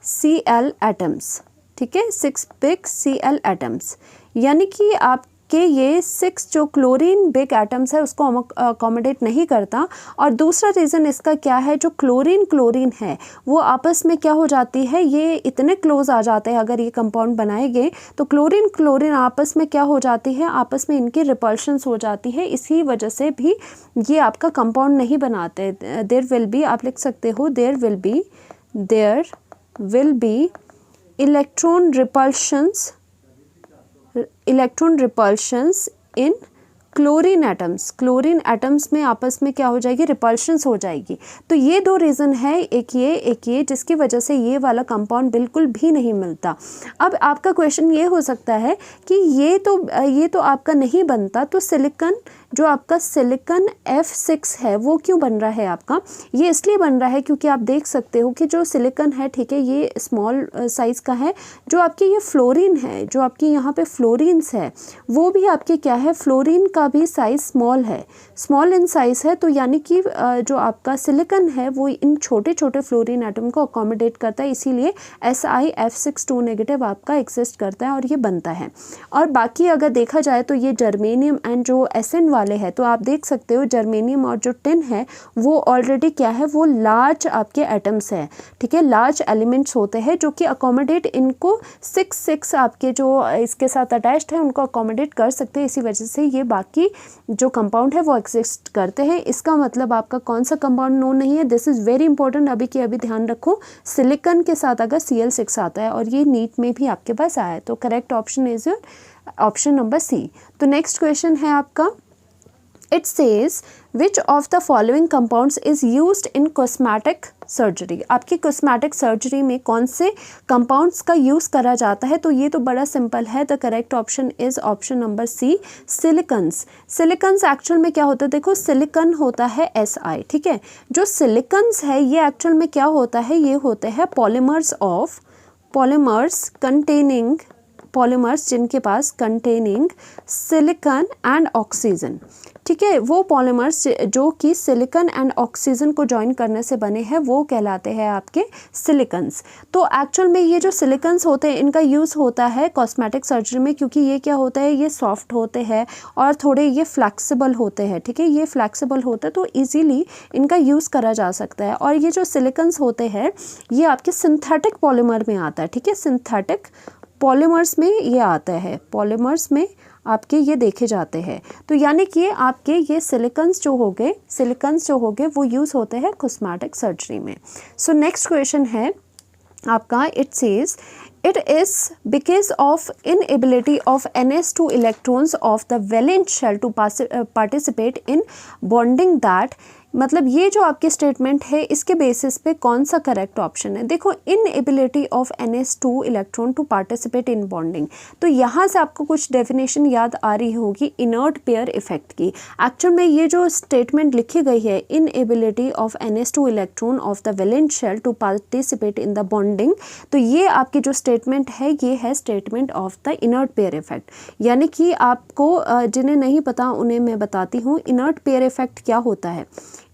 Cl atoms, ठीक है, 6 बिग Cl एटम्स, यानी कि आपके ये 6 जो क्लोरीन बिग एटम्स है उसको अकोमोडेट नहीं करता। और दूसरा रीज़न इसका क्या है, जो क्लोरीन है वो आपस में क्या हो जाती है, ये इतने क्लोज आ जाते हैं। अगर ये कंपाउंड बनाएंगे तो क्लोरीन आपस में क्या हो जाती है, आपस में इनकी रिपल्शंस हो जाती है। इसी वजह से भी ये आपका कंपाउंड नहीं बनाते। देयर विल बी, आप लिख सकते हो, there will be electron repulsions in chlorine atoms में आपस में क्या हो जाएगी, रिपल्शंस हो जाएगी। तो ये दो रीज़न है, एक ये जिसकी वजह से ये वाला कंपाउंड बिल्कुल भी नहीं मिलता। अब आपका क्वेश्चन ये हो सकता है कि ये तो आपका नहीं बनता, तो सिलिकॉन जो आपका सिलिकॉन F6 है वो क्यों बन रहा है आपका? ये इसलिए बन रहा है क्योंकि आप देख सकते हो कि जो सिलिकॉन है, ठीक है, ये स्मॉल साइज़ का है। जो आपकी ये फ्लोरीन है, जो आपकी यहाँ पे फ्लोरीन्स है, वो भी आपके क्या है, फ्लोरीन का भी साइज़ स्मॉल इन साइज़ है। तो यानी कि जो आपका सिलिकॉन है वो इन छोटे छोटे फ्लोरीन एटम को अकोमोडेट करता है, इसीलिए SiF6 2 नेगेटिव आपका एग्जिस्ट करता है और ये बनता है। और बाकी अगर देखा जाए तो ये जर्मेनियम एंड जो Sn वाले हैं, तो आप देख सकते हो जर्मेनियम और जो टिन है वो ऑलरेडी क्या है, वो लार्ज आपके एटम्स है, ठीक है, लार्ज एलिमेंट्स होते हैं जो कि अकोमोडेट इनको 6 आपके जो इसके साथ अटैच्ड है उनको अकोमोडेट कर सकते हैं। इसी वजह से ये बाकी जो कंपाउंड है वो एग्जिस्ट करते हैं। इसका मतलब आपका कौन सा कंपाउंड नोन नहीं है? दिस इज़ वेरी इंपॉर्टेंट, अभी के अभी ध्यान रखो। सिलिकॉन के साथ अगर Cl6 आता है और ये नीट में भी आपके पास आया है, तो correct option is option number C. तो नेक्स्ट क्वेश्चन है आपका, It says which of the following compounds is used in cosmetic surgery। आपकी cosmetic surgery में कौन से compounds का यूज़ करा जाता है? तो ये तो बड़ा सिंपल है। The correct option is option number C, silicones. Silicones actual में क्या होता है? देखो सिलिकन होता है Si, ठीक है। जो सिलिकन्स है ये एक्चुअल में क्या होता है? ये होते हैं पॉलीमर्स जिनके पास कंटेनिंग सिलिकन एंड ऑक्सीजन, ठीक है। वो पॉलीमर्स जो कि सिलिकन एंड ऑक्सीजन को ज्वाइन करने से बने हैं वो कहलाते हैं आपके सिलिकन्स। तो एक्चुअल में ये जो सिलिकन्स होते हैं इनका यूज़ होता है कॉस्मेटिक सर्जरी में, क्योंकि ये क्या होता है? ये सॉफ्ट होते हैं और थोड़े ये फ्लैक्सिबल होते हैं, ठीक है। ये फ्लैक्सिबल होते हैं तो ईजीली इनका यूज़ करा जा सकता है। और ये जो सिलिकन्स होते हैं ये आपके सिंथेटिक पॉलीमर में आता है, ठीक है। सिंथेटिक पॉलीमर्स में ये आता है, पॉलीमर्स में आपके ये देखे जाते हैं। तो यानी कि आपके ये सिलिकन्स जो हो गए वो यूज़ होते हैं कॉस्मेटिक सर्जरी में। सो नेक्स्ट क्वेश्चन है आपका, it says it is because of inability of ns2 electrons of the valence shell to participate in bonding that, मतलब ये जो आपकी स्टेटमेंट है इसके बेसिस पे कौन सा करेक्ट ऑप्शन है? देखो inability of ns2 electron to participate in bonding, तो यहाँ से आपको कुछ डेफिनेशन याद आ रही होगी इनर्ट पेयर इफेक्ट की। एक्चुअल में ये जो स्टेटमेंट लिखी गई है inability of ns2 electron of the valence shell to participate in the bonding, तो ये आपकी जो स्टेटमेंट है ये है statement of the inert pair effect. यानी कि आपको जिन्हें नहीं पता उन्हें मैं बताती हूँ इनर्ट पेयर इफेक्ट क्या होता है।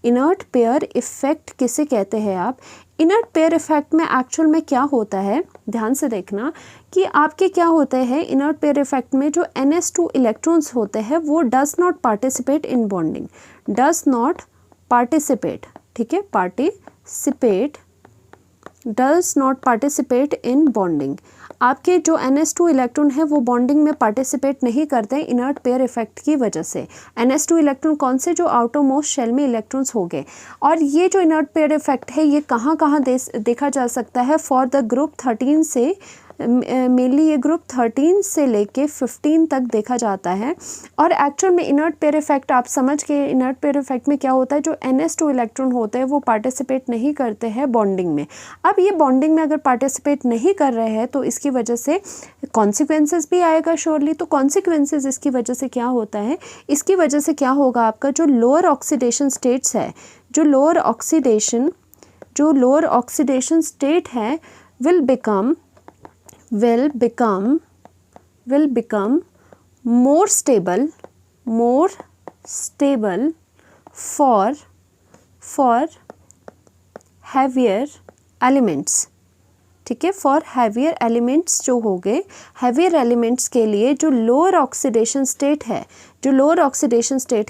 इनर्ट पेयर इफेक्ट किसे कहते हैं आप? इनर्ट पेयर इफेक्ट में एक्चुअल में क्या होता है, ध्यान से देखना कि आपके क्या होते हैं इनर्ट पेयर इफेक्ट में जो ns2 इलेक्ट्रॉन्स होते हैं वो does not participate in bonding, does not participate, ठीक है, does not participate in bonding. आपके जो ns2 इलेक्ट्रॉन है वो बॉन्डिंग में पार्टिसिपेट नहीं करते हैं इनर्ट पेयर इफेक्ट की वजह से। ns2 इलेक्ट्रॉन कौन से? जो आउटर मोस्ट शेल में इलेक्ट्रॉन्स हो गए। और ये जो इनर्ट पेयर इफेक्ट है ये कहाँ कहाँ देखा जा सकता है? फॉर द ग्रुप 13 से मेनली ये ग्रुप 13 से लेके 15 तक देखा जाता है। और एक्चुअल में इनर्ट पेयर इफेक्ट आप समझ के, इनर्ट पेयर इफेक्ट में क्या होता है? जो ns2 इलेक्ट्रॉन होते हैं वो पार्टिसिपेट नहीं करते हैं बॉन्डिंग में। अब ये बॉन्डिंग में अगर पार्टिसिपेट नहीं कर रहे हैं तो इसकी वजह से कॉन्सिक्वेंसेस भी आएगा श्योरली। तो कॉन्सिक्वेंसेस इसकी वजह से क्या होता है? इसकी वजह से क्या होगा? आपका जो लोअर ऑक्सीडेशन स्टेट्स है, जो लोअर ऑक्सीडेशन स्टेट है will become more stable for heavier elements, ठीक है। फॉर हैवियर एलिमेंट्स जो हो गए, हैवियर एलिमेंट्स के लिए जो लोअर ऑक्सीडेशन स्टेट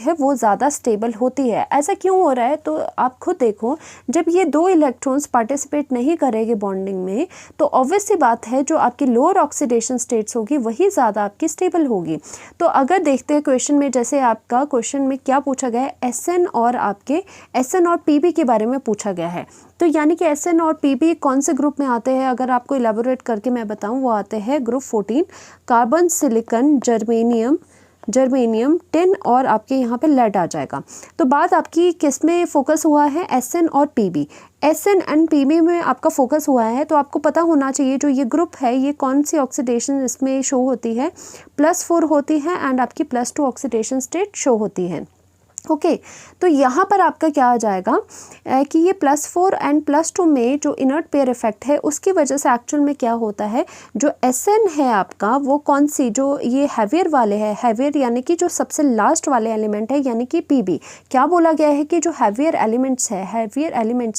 है वो ज़्यादा स्टेबल होती है। ऐसा क्यों हो रहा है? तो आप खुद देखो, जब ये दो इलेक्ट्रॉन्स पार्टिसिपेट नहीं करेंगे बॉन्डिंग में तो ऑब्वियस सी बात है जो आपकी लोअर ऑक्सीडेशन स्टेट्स होगी वही ज़्यादा आपकी स्टेबल होगी। तो अगर देखते हैं क्वेश्चन में, जैसे आपका क्वेश्चन में क्या पूछा गया है? SN और PB के बारे में पूछा गया है। तो यानी कि SN और PB कौन से ग्रुप में आते हैं? अगर आपको इलेबोरेट करके मैं बताऊं वो आते हैं group 14, carbon, silicon, germanium, tin और आपके यहाँ पे लेड आ जाएगा। तो बात आपकी किस में फोकस हुआ है? SN और PB। SN एंड PB में आपका फोकस हुआ है तो आपको पता होना चाहिए जो ये ग्रुप है ये कौन सी ऑक्सीडेशन इसमें शो होती है? +4 होती है एंड आपकी +2 ऑक्सीडेशन स्टेट शो होती है। ओके तो यहाँ पर आपका क्या आ जाएगा कि ये +4 एंड +2 में जो इनर्ट पेयर इफेक्ट है उसकी वजह से एक्चुअल में क्या होता है? जो SN है आपका वो कौन सी, जो ये हैवियर वाले है, हैवियर यानी कि जो सबसे लास्ट वाले एलिमेंट है यानी कि PB। क्या बोला गया है कि जो हैवियर एलिमेंट्स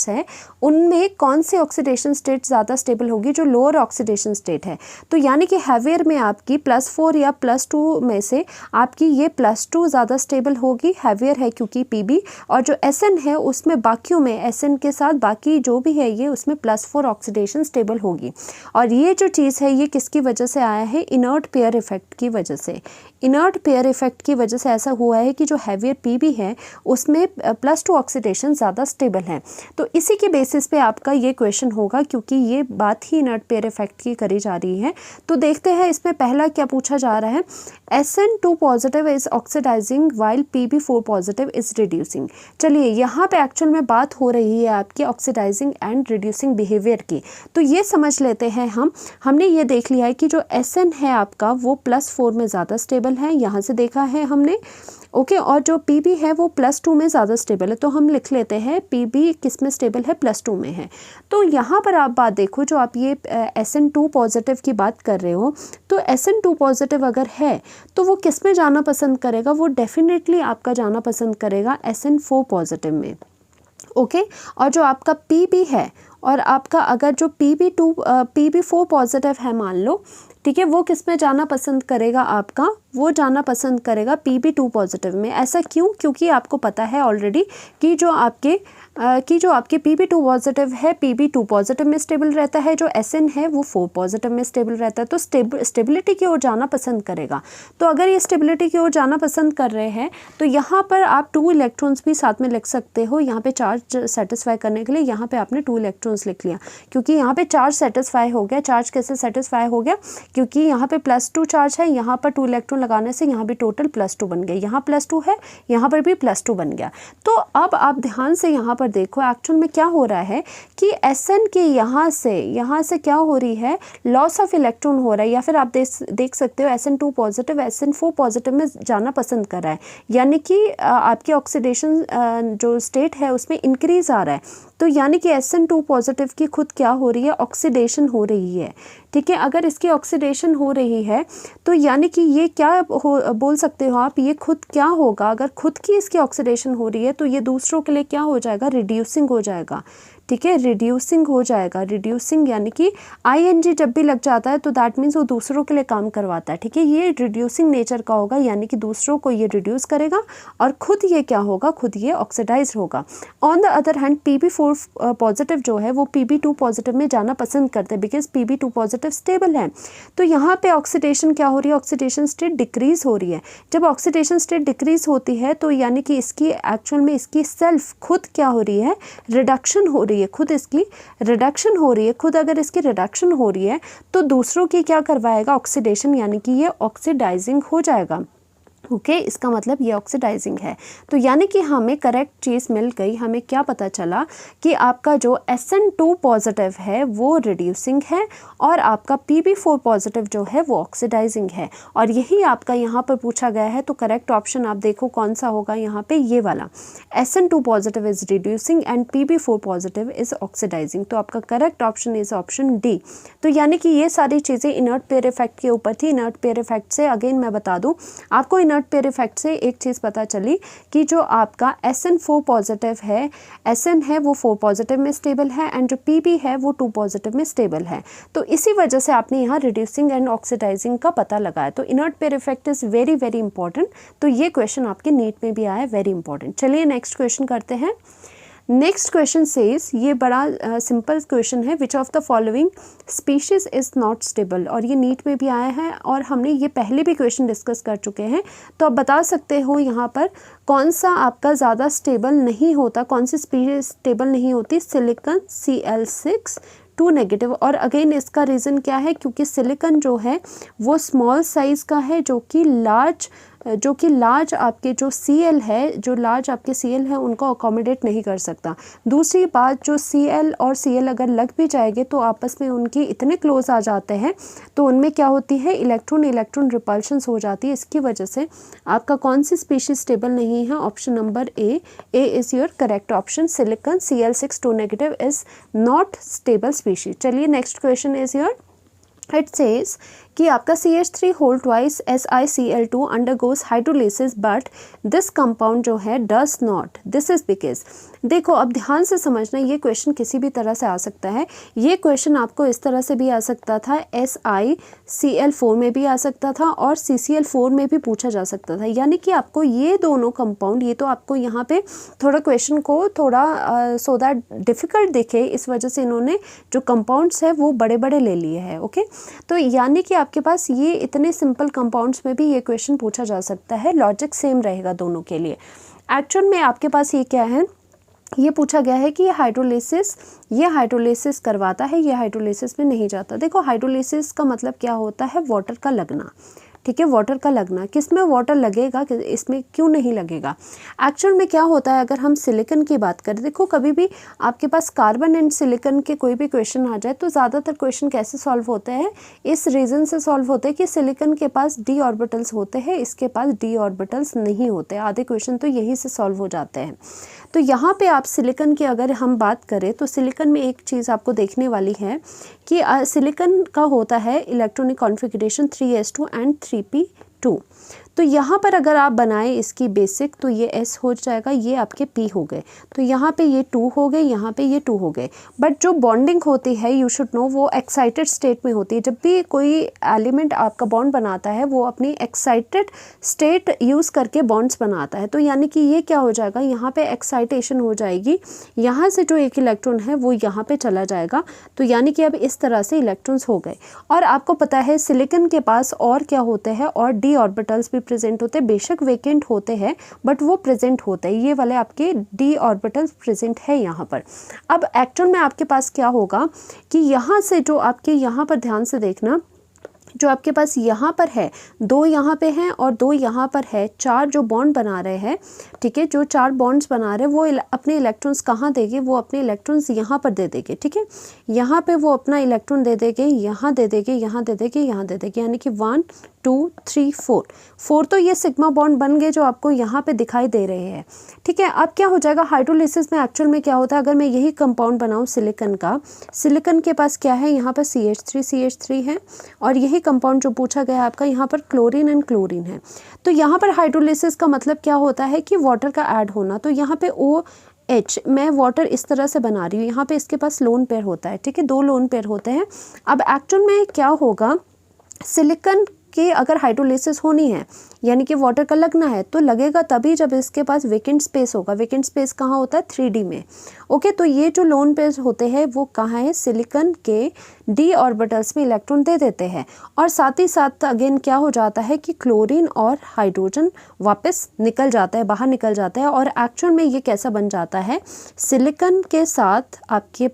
है उनमें कौन सी ऑक्सीडेशन स्टेट ज़्यादा स्टेबल होगी? जो लोअर ऑक्सीडेशन स्टेट है। तो यानी कि हैवियर में आपकी +4 या +2 में से आपकी ये +2 ज़्यादा स्टेबल होगी, हैवियर है क्योंकि PB। और जो SN है उसमें बाकियों में SN के साथ बाकी जो भी है ये उसमें +4 ऑक्सीडेशन स्टेबल होगी। और ये जो चीज़ है ये किसकी वजह से आया है? इनर्ट पेयर इफेक्ट की वजह से। इनर्ट पेयर इफेक्ट की वजह से ऐसा हुआ है कि जो हैवियर PB है उसमें +2 ऑक्सीडेशन ज़्यादा स्टेबल है। तो इसी के बेसिस पे आपका ये क्वेश्चन होगा क्योंकि ये बात ही इनर्ट पेयर इफेक्ट की करी जा रही है। तो देखते हैं इसमें पहला क्या पूछा जा रहा है। SN2 positive is oxidizing while PB4 positive is reducing. चलिए यहाँ पे एक्चुअल में बात हो रही है आपकी ऑक्सीडाइजिंग एंड रिड्यूसिंग बिहेवियर की, तो ये समझ लेते हैं हमने ये देख लिया है कि जो Sn है आपका वो +4 में ज़्यादा स्टेबल है, यहाँ से देखा है हमने, ओके। और जो Pb है वो +2 में ज़्यादा स्टेबल है, तो हम लिख लेते हैं Pb किस में स्टेबल है, +2 में है। तो यहाँ पर आप बात देखो, जो आप ये Sn2 पॉजिटिव की बात कर रहे हो, तो Sn2 पॉजिटिव अगर है तो वो किस में जाना पसंद करेगा, वो डेफिनेटली आपका जाना पसंद करेगा Sn4 पॉजिटिव में, ओके। और जो आपका Pb है और आपका अगर जो Pb4 पॉजिटिव है मान लो, ठीक है, वो किस में जाना पसंद करेगा आपका, वो जाना पसंद करेगा Pb2 पॉजिटिव में। ऐसा क्यों? क्योंकि आपको पता है ऑलरेडी कि जो आपके Pb2 पॉजिटिव है Pb2 पॉजिटिव में स्टेबल रहता है, जो Sn है वो 4 पॉजिटिव में स्टेबल रहता है, तो स्टेबिलिटी की ओर जाना पसंद करेगा। तो अगर ये स्टेबिलिटी की ओर जाना पसंद कर रहे हैं तो यहाँ पर आप 2 इलेक्ट्रॉन्स भी साथ में लिख सकते हो, यहाँ पे चार्ज सेटिस्फाई करने के लिए यहाँ पे आपने 2 इलेक्ट्रॉन्स लिख लिया, क्योंकि यहाँ पे चार्ज सेटिस्फाई हो गया। चार्ज कैसे सेटिस्फाई हो गया? क्योंकि यहाँ पे +2 चार्ज है, यहाँ पर 2 इलेक्ट्रॉन लगाने से यहाँ भी टोटल +2 बन गया, यहाँ +2 है, यहाँ पर भी +2 बन गया। तो अब आप ध्यान से यहाँ पर देखो एक्चुअल में क्या हो रहा है कि Sn के यहाँ से क्या हो रही है, लॉस ऑफ इलेक्ट्रॉन हो रहा है, या फिर आप देख सकते हो Sn2 पॉजिटिव Sn4 पॉजिटिव में जाना पसंद कर रहा है, यानी कि आपकी ऑक्सीडेशन जो स्टेट है उसमें इंक्रीज आ रहा है। तो यानी कि Sn2 पॉजिटिव की खुद क्या हो रही है, ऑक्सीडेशन हो रही है, ठीक है। अगर इसकी ऑक्सीडेशन हो रही है तो यानी कि ये क्या बोल सकते हो आप, ये खुद क्या होगा, अगर खुद की इसकी ऑक्सीडेशन हो रही है तो ये दूसरों के लिए क्या हो जाएगा, रिड्यूसिंग हो जाएगा, ठीक है, रिड्यूसिंग हो जाएगा। रिड्यूसिंग यानी कि ing जब भी लग जाता है तो दैट मीन्स वो दूसरों के लिए काम करवाता है, ठीक है, ये रिड्यूसिंग नेचर का होगा, यानी कि दूसरों को ये रिड्यूस करेगा और खुद ये क्या होगा, खुद ये ऑक्सीडाइज होगा। On the other hand Pb4 positive जो है वो Pb2 पॉजिटिव में जाना पसंद करते हैं, बिकॉज Pb2 पॉजिटिव स्टेबल है। तो यहाँ पे ऑक्सीडेशन क्या हो रही है, ऑक्सीडेशन स्टेट डिक्रीज हो रही है। जब ऑक्सीडेशन स्टेट डिक्रीज होती है तो यानी कि इसकी एक्चुअल में इसकी सेल्फ खुद क्या हो रही है, रिडक्शन हो रही है, खुद इसकी रिडक्शन हो रही है। खुद अगर इसकी रिडक्शन हो रही है तो दूसरों की क्या करवाएगा, ऑक्सीडेशन, यानी कि ये ऑक्सीडाइजिंग हो जाएगा, ओके इसका मतलब ये ऑक्सीडाइजिंग है। तो यानी कि हमें करेक्ट चीज़ मिल गई, हमें क्या पता चला कि आपका जो Sn2 पॉजिटिव है वो रिड्यूसिंग है और आपका Pb4 पॉजिटिव जो है वो ऑक्सीडाइजिंग है, और यही आपका यहाँ पर पूछा गया है। तो करेक्ट ऑप्शन आप देखो कौन सा होगा यहाँ पे, ये वाला, Sn2 positive is reducing and Pb4 positive is oxidizing. तो आपका correct option is option D. तो यानी कि ये सारी चीज़ें इनर्ट पेयर इफेक्ट के ऊपर थी। इनर्ट पेयर इफेक्ट से अगेन मैं बता दूँ आपको, इनर्ट पेयर इफेक्ट से एक चीज़ पता चली कि जो आपका Sn4 पॉजिटिव है, Sn है वो 4 पॉजिटिव में स्टेबल है एंड जो Pb है वो 2 पॉजिटिव में स्टेबल है। तो इसी वजह से आपने यहाँ रिड्यूसिंग एंड ऑक्सीडाइजिंग का पता लगाया। तो inert pair effect is very very important. तो ये क्वेश्चन आपके नीट में भी आया है, वेरी इंपॉर्टेंट। चलिए नेक्स्ट क्वेश्चन करते हैं। नेक्स्ट क्वेश्चन सेज, ये बड़ा सिंपल क्वेश्चन है, which of the following species is not stable, और ये नीट में भी आया है और हमने ये पहले भी क्वेश्चन डिस्कस कर चुके हैं। तो आप बता सकते हो यहाँ पर कौन सा आपका ज़्यादा स्टेबल नहीं होता, कौन सी स्पीशीज स्टेबल नहीं होती। सिलिकॉन Cl6 2 नेगेटिव, और अगेन इसका रीज़न क्या है, क्योंकि सिलिकॉन जो है वो स्मॉल साइज़ का है, जो कि लार्ज आपके जो Cl है, जो लार्ज आपके Cl है उनको अकोमोडेट नहीं कर सकता। दूसरी बात, जो Cl और Cl अगर लग भी जाएंगे तो आपस में उनकी इतने क्लोज आ जाते हैं तो उनमें क्या होती है, इलेक्ट्रॉन रिपल्शंस हो जाती है। इसकी वजह से आपका कौन सी स्पीशीज स्टेबल नहीं है, option number A is your correct option. Silicon Cl6 2 negative is not stable species. चलिए next question is your, it says कि आपका CH3 whole twice SiCl2 undergoes hydrolysis but this compound जो है does not, this is because. देखो अब ध्यान से समझना, ये क्वेश्चन किसी भी तरह से आ सकता है। ये क्वेश्चन आपको इस तरह से भी आ सकता था, SiCl4 में भी आ सकता था और CCl4 में भी पूछा जा सकता था। यानी कि आपको ये दोनों कंपाउंड, ये तो आपको यहाँ पे थोड़ा क्वेश्चन को थोड़ा सो दैट डिफ़िकल्ट दिखे, इस वजह से इन्होंने जो कंपाउंड्स है वो बड़े बड़े ले लिए हैं, ओके। तो यानी कि आपके पास ये इतने सिंपल कंपाउंड्स में भी ये क्वेश्चन पूछा जा सकता है, लॉजिक सेम रहेगा दोनों के लिए। एक्चुअल में आपके पास ये क्या है, ये पूछा गया है कि ये हाइड्रोलिसिस करवाता है, ये हाइड्रोलिसिस में नहीं जाता। देखो हाइड्रोलिसिस का मतलब क्या होता है, वाटर का लगना, ठीक है, वाटर का लगना, किस में वाटर लगेगा, इसमें क्यों नहीं लगेगा। एक्चुअल में क्या होता है, अगर हम सिलिकॉन की बात करें, देखो कभी भी आपके पास कार्बन एंड सिलिकॉन के कोई भी क्वेश्चन आ जाए तो ज़्यादातर क्वेश्चन कैसे सॉल्व होते हैं, इस रीज़न से सॉल्व होते हैं कि सिलिकॉन के पास डी ऑर्बिटल्स होते हैं, इसके पास डी ऑर्बिटल्स नहीं होते। आधे क्वेश्चन तो यही से सॉल्व हो जाते हैं। तो यहाँ पे आप सिलिकॉन की अगर हम बात करें तो सिलिकॉन में एक चीज़ आपको देखने वाली है कि सिलिकॉन का होता है electronic configuration 3s2 and 3p2। तो यहाँ पर अगर आप बनाएं इसकी बेसिक तो ये S हो जाएगा, ये आपके P हो गए, तो यहाँ पे ये 2 हो गए, यहाँ पे ये 2 हो गए। बट जो बॉन्डिंग होती है यू शुड नो वो एक्साइटेड स्टेट में होती है। जब भी कोई एलिमेंट आपका बॉन्ड बनाता है वो अपनी एक्साइटेड स्टेट यूज़ करके बॉन्ड्स बनाता है। तो यानी कि ये क्या हो जाएगा, यहाँ पे एक्साइटेशन हो जाएगी, यहाँ से जो एक इलेक्ट्रॉन है वो यहाँ पे चला जाएगा। तो यानी कि अब इस तरह से इलेक्ट्रॉन्स हो गए। और आपको पता है सिलिकॉन के पास और क्या होते हैं, और डी ऑर्बिटल्स भी प्रेजेंट होते हैं, बेशक वेकेंट होते हैं बट वो प्रेजेंट होते हैं। ये वाले आपके डी ऑर्बिटल्स प्रेजेंट है यहाँ पर। अब एक्चुअल में आपके पास क्या होगा कि यहाँ से जो आपके यहाँ पर ध्यान से देखना, जो आपके पास यहाँ पर है 2 यहाँ पे हैं और 2 यहाँ पर है, 4 जो बॉन्ड बना रहे हैं, ठीक है, जो 4 बॉन्ड्स बना रहे हैं वो अपने इलेक्ट्रॉन्स कहाँ देंगे, वो अपने इलेक्ट्रॉन्स यहाँ पर दे देंगे। ठीक है, यहाँ पे वो अपना इलेक्ट्रॉन दे देंगे, यहाँ दे देंगे, यहाँ दे देंगे, यहाँ दे देंगे, यानी कि 1 2 3 4 तो ये सिग्मा बॉन्ड बन गए जो आपको यहाँ पे दिखाई दे रहे हैं। ठीक है, अब क्या हो जाएगा हाइड्रोलिसिस में, एक्चुअल में क्या होता है, अगर मैं यही कंपाउंड बनाऊँ सिलिकॉन का, सिलिकॉन के पास क्या है, यहाँ पर CH3 है और यही कंपाउंड जो पूछा गया है आपका, यहाँ पर क्लोरीन एंड क्लोरीन है। तो यहाँ पर हाइड्रोलिसिस का मतलब क्या होता है कि वाटर का ऐड होना। तो यहाँ पे OH, मैं वाटर इस तरह से बना रही हूँ, यहाँ पे इसके पास लोन पेयर होता है। ठीक है, 2 लोन पेयर होते हैं। अब एक्चुअल में क्या होगा, सिलिकॉन कि अगर हाइड्रोलिसिस होनी है यानी कि वाटर का लगना है तो लगेगा तभी जब इसके पास वेकेंट स्पेस होगा। वेकेंट स्पेस कहाँ होता है, 3D में। ओके, तो ये जो लोन पेयर होते हैं वो कहाँ है, सिलिकॉन के डी ऑर्बिटल्स में इलेक्ट्रॉन दे देते हैं। और साथ ही साथ अगेन क्या हो जाता है कि क्लोरीन और हाइड्रोजन वापस निकल जाता है, बाहर निकल जाता है। और एक्चुअल में ये कैसा बन जाता है, सिलिकॉन के साथ आपके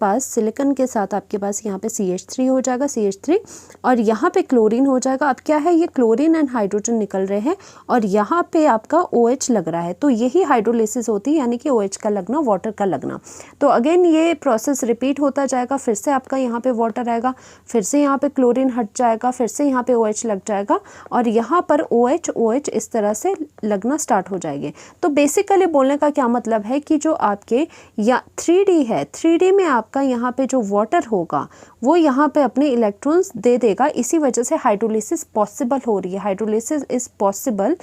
पास यहाँ पे CH3 हो जाएगा, CH3, और यहाँ पे क्लोरीन हो जाएगा। अब क्या है, ये क्लोरीन एंड हाइड्रोजन निकल रहे हैं और यहाँ पे आपका OH लग रहा है। तो यही हाइड्रोलिसिस होती है, यानी कि OH का लगना, वाटर का लगना। तो अगेन ये प्रोसेस रिपीट होता जाएगा, फिर से आपका यहाँ पे वाटर आएगा, फिर से यहाँ पे क्लोरीन हट जाएगा, फिर से यहाँ पे OH लग जाएगा और यहाँ पर OH इस तरह से लगना स्टार्ट हो जाएंगे। तो बेसिकली बोलने का क्या मतलब है कि जो आपके या 3D है, 3D में आपका यहाँ पे जो वाटर होगा वो यहाँ पे अपने इलेक्ट्रॉन्स दे देगा। इसी वजह से हाइड्रोलिसिस पॉसिबल हो रही है। Hydrolysis is possible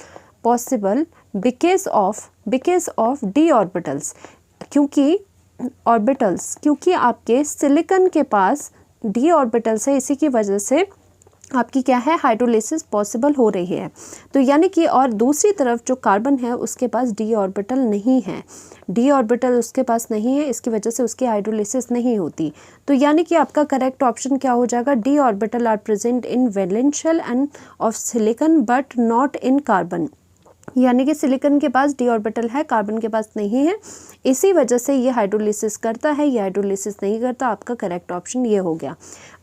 because of D orbitals, क्योंकि आपके सिलिकॉन के पास डी ऑर्बिटल्स है, इसी की वजह से आपकी क्या है, हाइड्रोलिसिस पॉसिबल हो रही है। तो यानी कि और दूसरी तरफ जो कार्बन है उसके पास डी ऑर्बिटल नहीं है, डी ऑर्बिटल उसके पास नहीं है, इसकी वजह से उसकी हाइड्रोलिसिस नहीं होती। तो यानी कि आपका करेक्ट ऑप्शन क्या हो जाएगा, D orbital are present in valence shell and of silicon but not in carbon. यानी कि सिलिकॉन के पास डी ऑर्बिटल है, कार्बन के पास नहीं है, इसी वजह से ये हाइड्रोलिसिस करता है, ये हाइड्रोलिसिस नहीं करता। आपका करेक्ट ऑप्शन ये हो गया।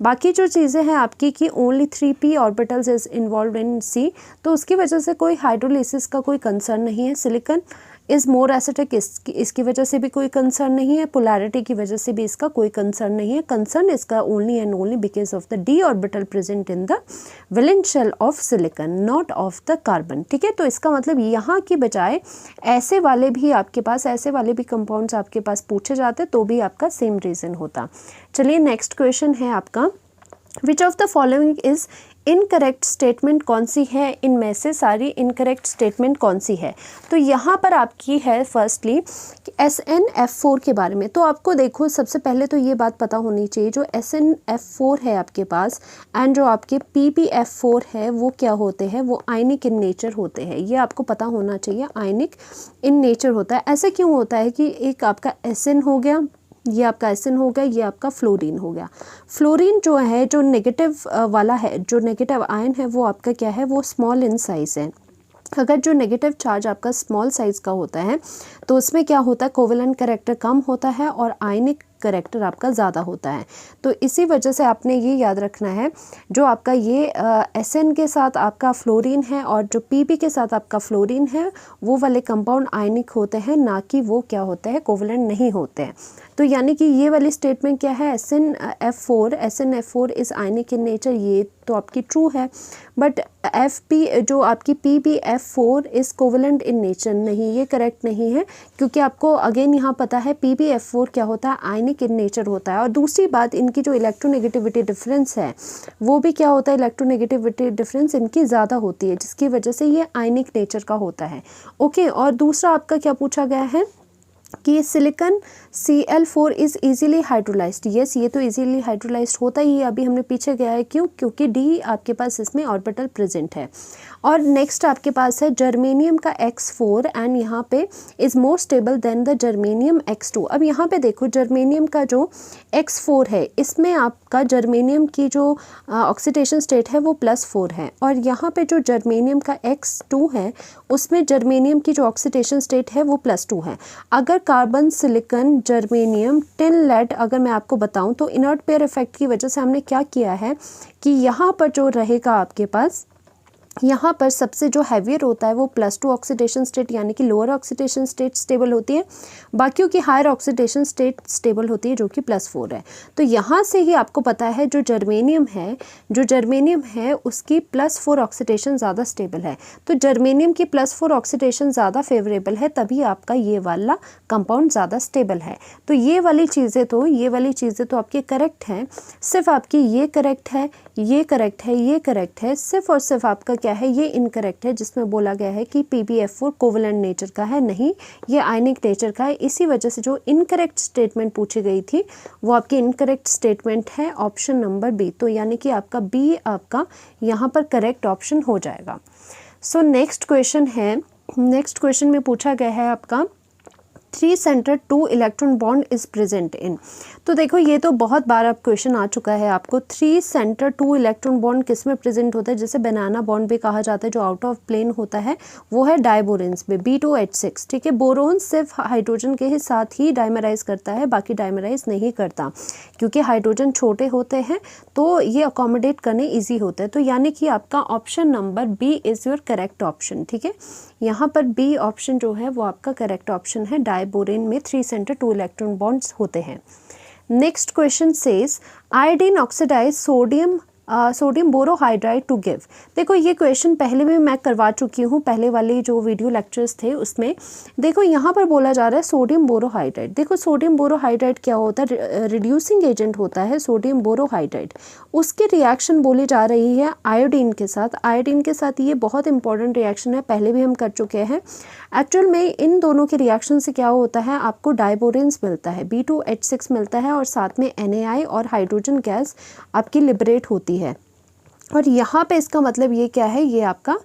बाकी जो चीज़ें हैं आपकी कि only 3p orbitals is involve in C, तो उसकी वजह से कोई हाइड्रोलिसिस का कोई कंसर्न नहीं है। सिलिकॉन इज़ मोर एसिटिक, इसकी वजह से भी कोई कंसर्न नहीं है। पोलैरिटी की वजह से भी इसका कोई कंसर्न नहीं है। कंसर्न इसका only and only because of the D orbital present in the valence shell of silicon, not of the carbon. ठीक है, तो इसका मतलब यहाँ की बजाय ऐसे वाले भी कंपाउंड्स आपके पास पूछे जाते तो भी आपका सेम रीज़न होता। चलिए नेक्स्ट क्वेश्चन है आपका, which of the following is incorrect statement, कौन सी है इनमें से सारी इनकरेक्ट स्टेटमेंट कौन सी है। तो यहाँ पर आपकी है फर्स्टली SnF4 के बारे में। तो आपको देखो सबसे पहले तो ये बात पता होनी चाहिए, जो SnF4 है आपके पास एंड जो आपके PbF4 है वो क्या होते हैं, वो आयनिक इन नेचर होते हैं। ये आपको पता होना चाहिए, आयनिक इन नेचर होता है। ऐसे क्यों होता है कि एक आपका Sn हो गया, ये आपका Sn हो गया, ये आपका फ्लोरीन हो गया। फ्लोरीन जो है, जो नेगेटिव वाला है, जो नेगेटिव आयन है वो आपका क्या है, वो स्मॉल इन साइज है। अगर जो नेगेटिव चार्ज आपका स्मॉल साइज़ का होता है तो उसमें क्या होता है, कोवेलेंट कैरेक्टर कम होता है और आयनिक करेक्टर आपका ज़्यादा होता है। तो इसी वजह से आपने ये याद रखना है, जो आपका ये SN के साथ आपका फ्लोरीन है और जो PP के साथ आपका फ्लोरीन है, वो वाले कंपाउंड आयनिक होते हैं, ना कि वो क्या होते हैं, कोवलेंट नहीं होते हैं। तो यानी कि ये वाली स्टेटमेंट क्या है, SnF4 is ionic in nature, ये तो आपकी ट्रू है। बट FP जो आपकी PbF4 is covalent in nature, नहीं, ये करेक्ट नहीं है, क्योंकि आपको अगेन यहाँ पता है PbF4 क्या होता है, आयनिक इन नेचर होता है। और दूसरी बात, इनकी जो इलेक्ट्रोनेगेटिविटी डिफरेंस है वो भी क्या होता है, इलेक्ट्रोनेगेटिविटी डिफरेंस इनकी ज़्यादा होती है, जिसकी वजह से ये आयनिक नेचर का होता है। ओके, और दूसरा आपका क्या पूछा गया है कि silicon Cl4 is easily hydrolysed. Yes, ये तो ईजीली हाइड्रोलाइज्ड होता ही है, अभी हमने पीछे गया है, क्यों, क्योंकि D आपके पास इसमें ऑर्बिटल प्रेजेंट है। और नेक्स्ट आपके पास है जर्मेनियम का X4 एंड यहाँ पे is more stable then the germanium X2। अब यहाँ पे देखो, जर्मेनियम का जो X4 है, इसमें आपका जर्मेनियम की जो ऑक्सीडेशन स्टेट है वो +4 है, और यहाँ पे जो जर्मेनियम का X2 है, उसमें जर्मेनियम की जो ऑक्सीडेशन स्टेट है वो +2 है। अगर carbon, silicon, germanium, tin, lead अगर मैं आपको बताऊं, तो इनर्ट पेयर इफेक्ट की वजह से हमने क्या किया है कि यहाँ पर जो रहेगा आपके पास, यहाँ पर सबसे जो हैवियर होता है वो +2 ऑक्सीडेशन स्टेट, यानी कि लोअर ऑक्सीडेशन स्टेट स्टेबल होती है, बाकियों की हायर ऑक्सीडेशन स्टेट स्टेबल होती है जो कि +4 है। तो यहाँ से ही आपको पता है जो जर्मेनियम है उसकी +4 ऑक्सीडेशन ज़्यादा स्टेबल है। तो जर्मेनियम की +4 ऑक्सीडेशन ज़्यादा फेवरेबल है, तभी आपका ये वाला कंपाउंड ज़्यादा स्टेबल है। तो ये वाली चीज़ें तो आपकी करेक्ट हैं, सिर्फ आपकी ये करेक्ट है, ये करेक्ट है, ये करेक्ट है, सिर्फ और सिर्फ आपका क्या है, ये इनकरेक्ट है, जिसमें बोला गया है कि PbF4 कोवलेंट नेचर का है, नहीं, ये आयनिक नेचर का है। इसी वजह से जो इनकरेक्ट स्टेटमेंट पूछी गई थी वो आपकी इनकरेक्ट स्टेटमेंट है, ऑप्शन नंबर B। तो यानी कि आपका B आपका यहाँ पर करेक्ट ऑप्शन हो जाएगा। सो नेक्स्ट क्वेश्चन में पूछा गया है आपका 3 center 2 electron bond is present in. तो देखो, ये तो बहुत बार अब क्वेश्चन आ चुका है आपको, 3 सेंटर 2 इलेक्ट्रॉन बॉन्ड किस में प्रेजेंट होता है, जैसे बनाना बॉन्ड भी कहा जाता है, जो आउट ऑफ प्लेन होता है, वो है डाइबोरेंस में, B2H6। ठीक है, बोरोन सिर्फ हाइड्रोजन के ही साथ ही डाइमराइज करता है, बाकी डाइमराइज नहीं करता, क्योंकि हाइड्रोजन छोटे होते हैं तो ये अकोमोडेट करने ईजी होता है। तो यानी कि आपका option number B is your correct option. ठीक है, यहाँ पर B ऑप्शन जो है वो आपका करेक्ट ऑप्शन है। डाइबोरेन में 3 सेंटर 2 इलेक्ट्रॉन बॉन्ड्स होते हैं। Next question says iodine oxidize sodium borohydride to give. देखो, ये क्वेश्चन पहले भी मैं करवा चुकी हूँ, पहले वाले जो वीडियो लेक्चर्स थे उसमें। देखो, यहाँ पर बोला जा रहा है सोडियम बोरोहाइड्राइड। देखो, सोडियम बोरोहाइड्राइड क्या होता है, रिड्यूसिंग एजेंट होता है सोडियम बोरोहाइड्राइड। उसकी रिएक्शन बोली जा रही है आयोडीन के साथ। ये बहुत इंपॉर्टेंट रिएक्शन है, पहले भी हम कर चुके हैं। एक्चुअल में इन दोनों के रिएक्शन से क्या होता है, आपको डाइबोरेंस मिलता है, B2H6 मिलता है, और साथ में Na और हाइड्रोजन गैस आपकी लिबरेट होती है। और यहाँ पे इसका मतलब ये क्या है, ये आपका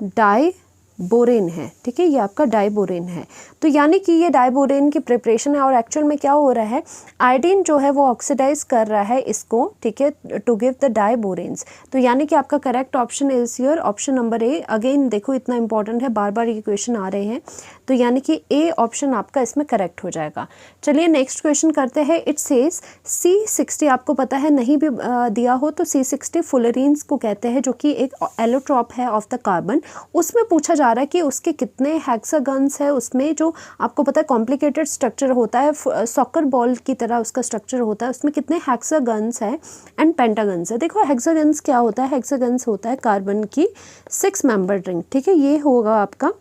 डाइबोरेन है। ठीक है, ये आपका डाइबोरेन है। तो यानी कि ये डाइबोरेन की प्रिपरेशन है, और एक्चुअल में क्या हो रहा है, आयोडीन जो है वो ऑक्सीडाइज कर रहा है इसको, ठीक है, टू गिव द डाइबोरेन्स। तो यानी कि आपका correct option is your option number A। Again देखो, इतना इंपॉर्टेंट है, बार बार ये क्वेश्चन आ रहे हैं, तो यानी कि A ऑप्शन आपका इसमें करेक्ट हो जाएगा। चलिए नेक्स्ट क्वेश्चन करते हैं। इट सेज C60, आपको पता है, नहीं भी दिया हो तो C60 फुलरीन्स को कहते हैं, जो कि एक एलोट्रॉप है ऑफ द कार्बन। उसमें पूछा जा रहा है कि उसके कितने हेक्सागन्स है, उसमें जो आपको पता है कॉम्प्लिकेटेड स्ट्रक्चर होता है, सॉकर बॉल की तरह उसका स्ट्रक्चर होता है, उसमें कितने हेक्सागन्स है एंड पेंटागन्स है। देखो, हेक्सागन्स क्या होता है, हेक्सागन्स होता है कार्बन की 6 मेंबर रिंग। ठीक है, ये होगा आपका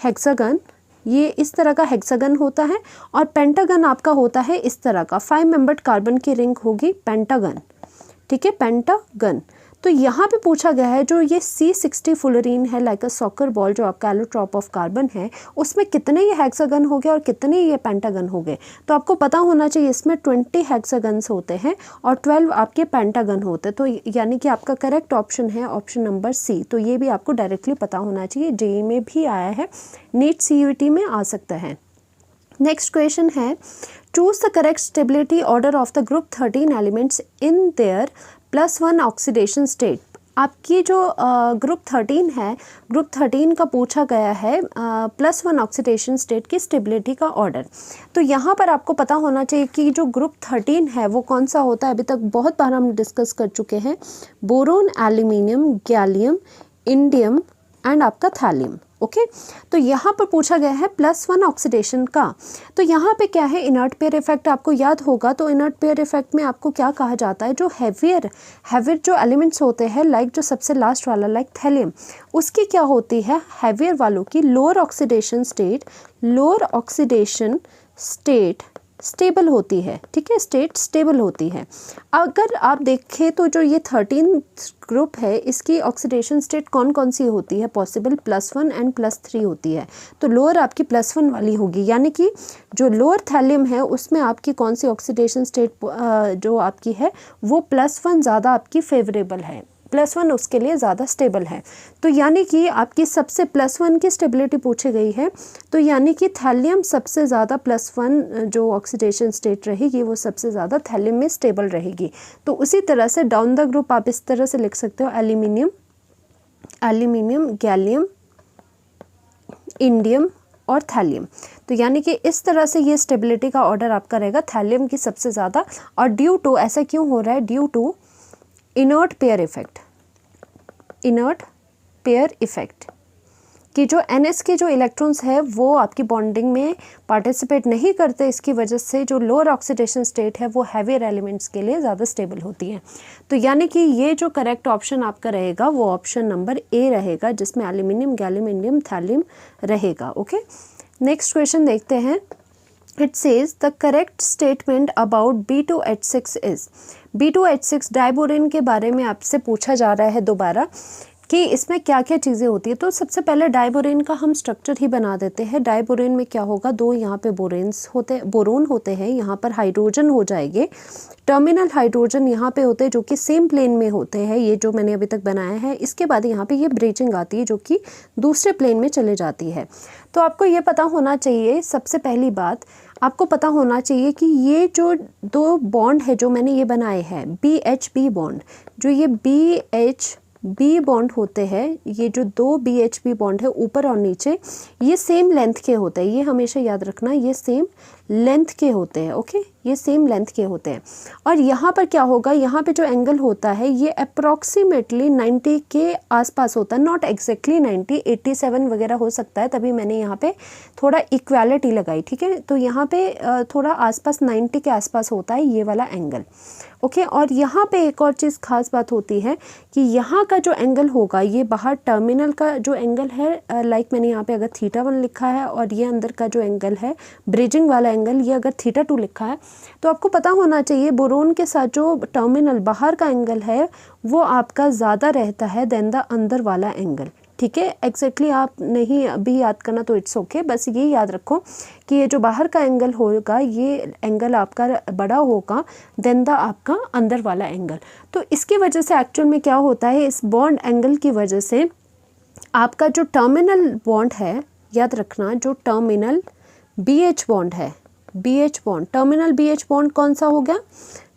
हेक्सागन, ये इस तरह का हेक्सागन होता है, और पेंटागन आपका होता है इस तरह का, 5 मेंबर्ड कार्बन की रिंग होगी पेंटागन। ठीक है, पेंटागन। तो यहाँ पे पूछा गया है जो ये C60 फुलरीन है, लाइक अ सॉकर बॉल, जो आपका एलोट्रॉप ऑफ कार्बन है, उसमें कितने ये हेक्सागन हो गए और कितने ये पेंटागन हो गए। तो आपको पता होना चाहिए इसमें 20 हेक्सागन्स होते हैं और 12 आपके पेंटागन होते हैं। तो यानी कि आपका करेक्ट ऑप्शन है ऑप्शन नंबर C। तो ये भी आपको डायरेक्टली पता होना चाहिए, JEE में भी आया है, नीट CUET में आ सकता है। नेक्स्ट क्वेश्चन है, choose the correct stability order of the group 13 elements in their +1 oxidation state. आपकी जो ग्रुप 13 है, ग्रुप 13 का पूछा गया है +1 ऑक्सीडेशन स्टेट की स्टेबिलिटी का ऑर्डर। तो यहाँ पर आपको पता होना चाहिए कि जो ग्रुप 13 है वो कौन सा होता है। अभी तक बहुत बार हम डिस्कस कर चुके हैं, boron, aluminium, gallium, indium and आपका थैलियम। ओके, तो यहाँ पर पूछा गया है +1 ऑक्सीडेशन का। तो यहाँ पे क्या है, इनर्ट पेयर इफेक्ट आपको याद होगा। तो इनर्ट पेयर इफेक्ट में आपको क्या कहा जाता है, जो हैवियर जो एलिमेंट्स होते हैं, लाइक जो सबसे लास्ट वाला लाइक थैलियम, उसकी क्या होती है, हैवियर वालों की लोअर ऑक्सीडेशन स्टेट स्टेबल होती है। ठीक है, स्टेट स्टेबल होती है। अगर आप देखें तो जो ये 13 ग्रुप है, इसकी ऑक्सीडेशन स्टेट कौन कौन सी होती है पॉसिबल, +1 एंड +3 होती है। तो लोअर आपकी +1 वाली होगी, यानी कि जो लोअर थैलियम है उसमें आपकी कौन सी ऑक्सीडेशन स्टेट जो आपकी है वो +1 ज़्यादा आपकी फेवरेबल है, +1 उसके लिए ज़्यादा स्टेबल है। तो यानी कि आपकी सबसे +1 की स्टेबिलिटी पूछी गई है, तो यानी कि थैलियम सबसे ज़्यादा +1 जो ऑक्सीडेशन स्टेट रहेगी वो सबसे ज़्यादा थैलियम में स्टेबल रहेगी। तो उसी तरह से डाउन द ग्रुप आप इस तरह से लिख सकते हो, एल्यूमिनियम, गैलियम, इंडियम और थैलियम। तो यानी कि इस तरह से ये स्टेबिलिटी का ऑर्डर आपका रहेगा, थैलियम की सबसे ज़्यादा। और ड्यू टू, ऐसा क्यों हो रहा है, due to inert pair effect कि जो NS के जो इलेक्ट्रॉन्स है वो आपकी बॉन्डिंग में पार्टिसिपेट नहीं करते, इसकी वजह से जो लोअर ऑक्सीडेशन स्टेट है वो हैवियर एलिमेंट्स के लिए ज़्यादा स्टेबल होती है। तो यानी कि ये जो करेक्ट ऑप्शन आपका रहेगा वो ऑप्शन नंबर ए रहेगा, जिसमें एल्यूमिनियम, गैलियम, इंडियम, थैलियम रहेगा। ओके, नेक्स्ट क्वेश्चन देखते हैं। It says the correct statement about B2H6 is, B2H6 diborane के बारे में आपसे पूछा जा रहा है दोबारा कि इसमें क्या क्या चीज़ें होती है। तो सबसे पहले डाइबोरेन का हम स्ट्रक्चर ही बना देते हैं। डाइबोरेन में क्या होगा, दो यहाँ पे बोरोन होते हैं, यहाँ पर हाइड्रोजन हो जाएंगे, टर्मिनल हाइड्रोजन यहाँ पे होते हैं जो कि सेम प्लेन में होते हैं, ये जो मैंने अभी तक बनाया है। इसके बाद यहाँ पे ये ब्रेचिंग आती है जो कि दूसरे प्लेन में चले जाती है। तो आपको ये पता होना चाहिए, सबसे पहली बात आपको पता होना चाहिए कि ये जो दो बॉन्ड है जो मैंने ये बनाए हैं, BHB बॉन्ड, जो ये BHB बॉन्ड होते हैं, ये जो दो BHB बॉन्ड है ऊपर और नीचे, ये सेम लेंथ के होते हैं। ये हमेशा याद रखना, ये सेम लेंथ के होते हैं। ओके, ये सेम लेंथ के होते हैं। और यहाँ पर क्या होगा, यहाँ पे जो एंगल होता है ये अप्रॉक्सीमेटली 90 के आसपास होता है, नॉट एग्जैक्टली 90, 87 वगैरह हो सकता है, तभी मैंने यहाँ पे थोड़ा इक्वालिटी लगाई। ठीक है, तो यहाँ पे थोड़ा आसपास 90 के आसपास होता है ये वाला एंगल। ओके, और यहाँ पे एक और चीज़ खास बात होती है कि यहाँ का जो एंगल होगा, ये बाहर टर्मिनल का जो एंगल है, लाइक मैंने यहाँ पे अगर θ1 लिखा है, और ये अंदर का जो एंगल है ब्रिजिंग वाला एंगल, ये अगर θ2 लिखा है, तो आपको पता होना चाहिए बोरोन के साथ जो टर्मिनल बाहर का एंगल है वो आपका ज़्यादा रहता है देन द अंदर वाला एंगल। ठीक है, एग्जैक्टली आप नहीं अभी याद करना तो इट्स ओके, बस ये याद रखो कि ये जो बाहर का एंगल होगा ये एंगल आपका बड़ा होगा देन द आपका अंदर वाला एंगल। तो इसकी वजह से एक्चुअल में क्या होता है, इस बॉन्ड एंगल की वजह से आपका जो टर्मिनल बॉन्ड है, याद रखना, जो टर्मिनल BH बॉन्ड है, BH bond, terminal BH bond कौन सा हो गया,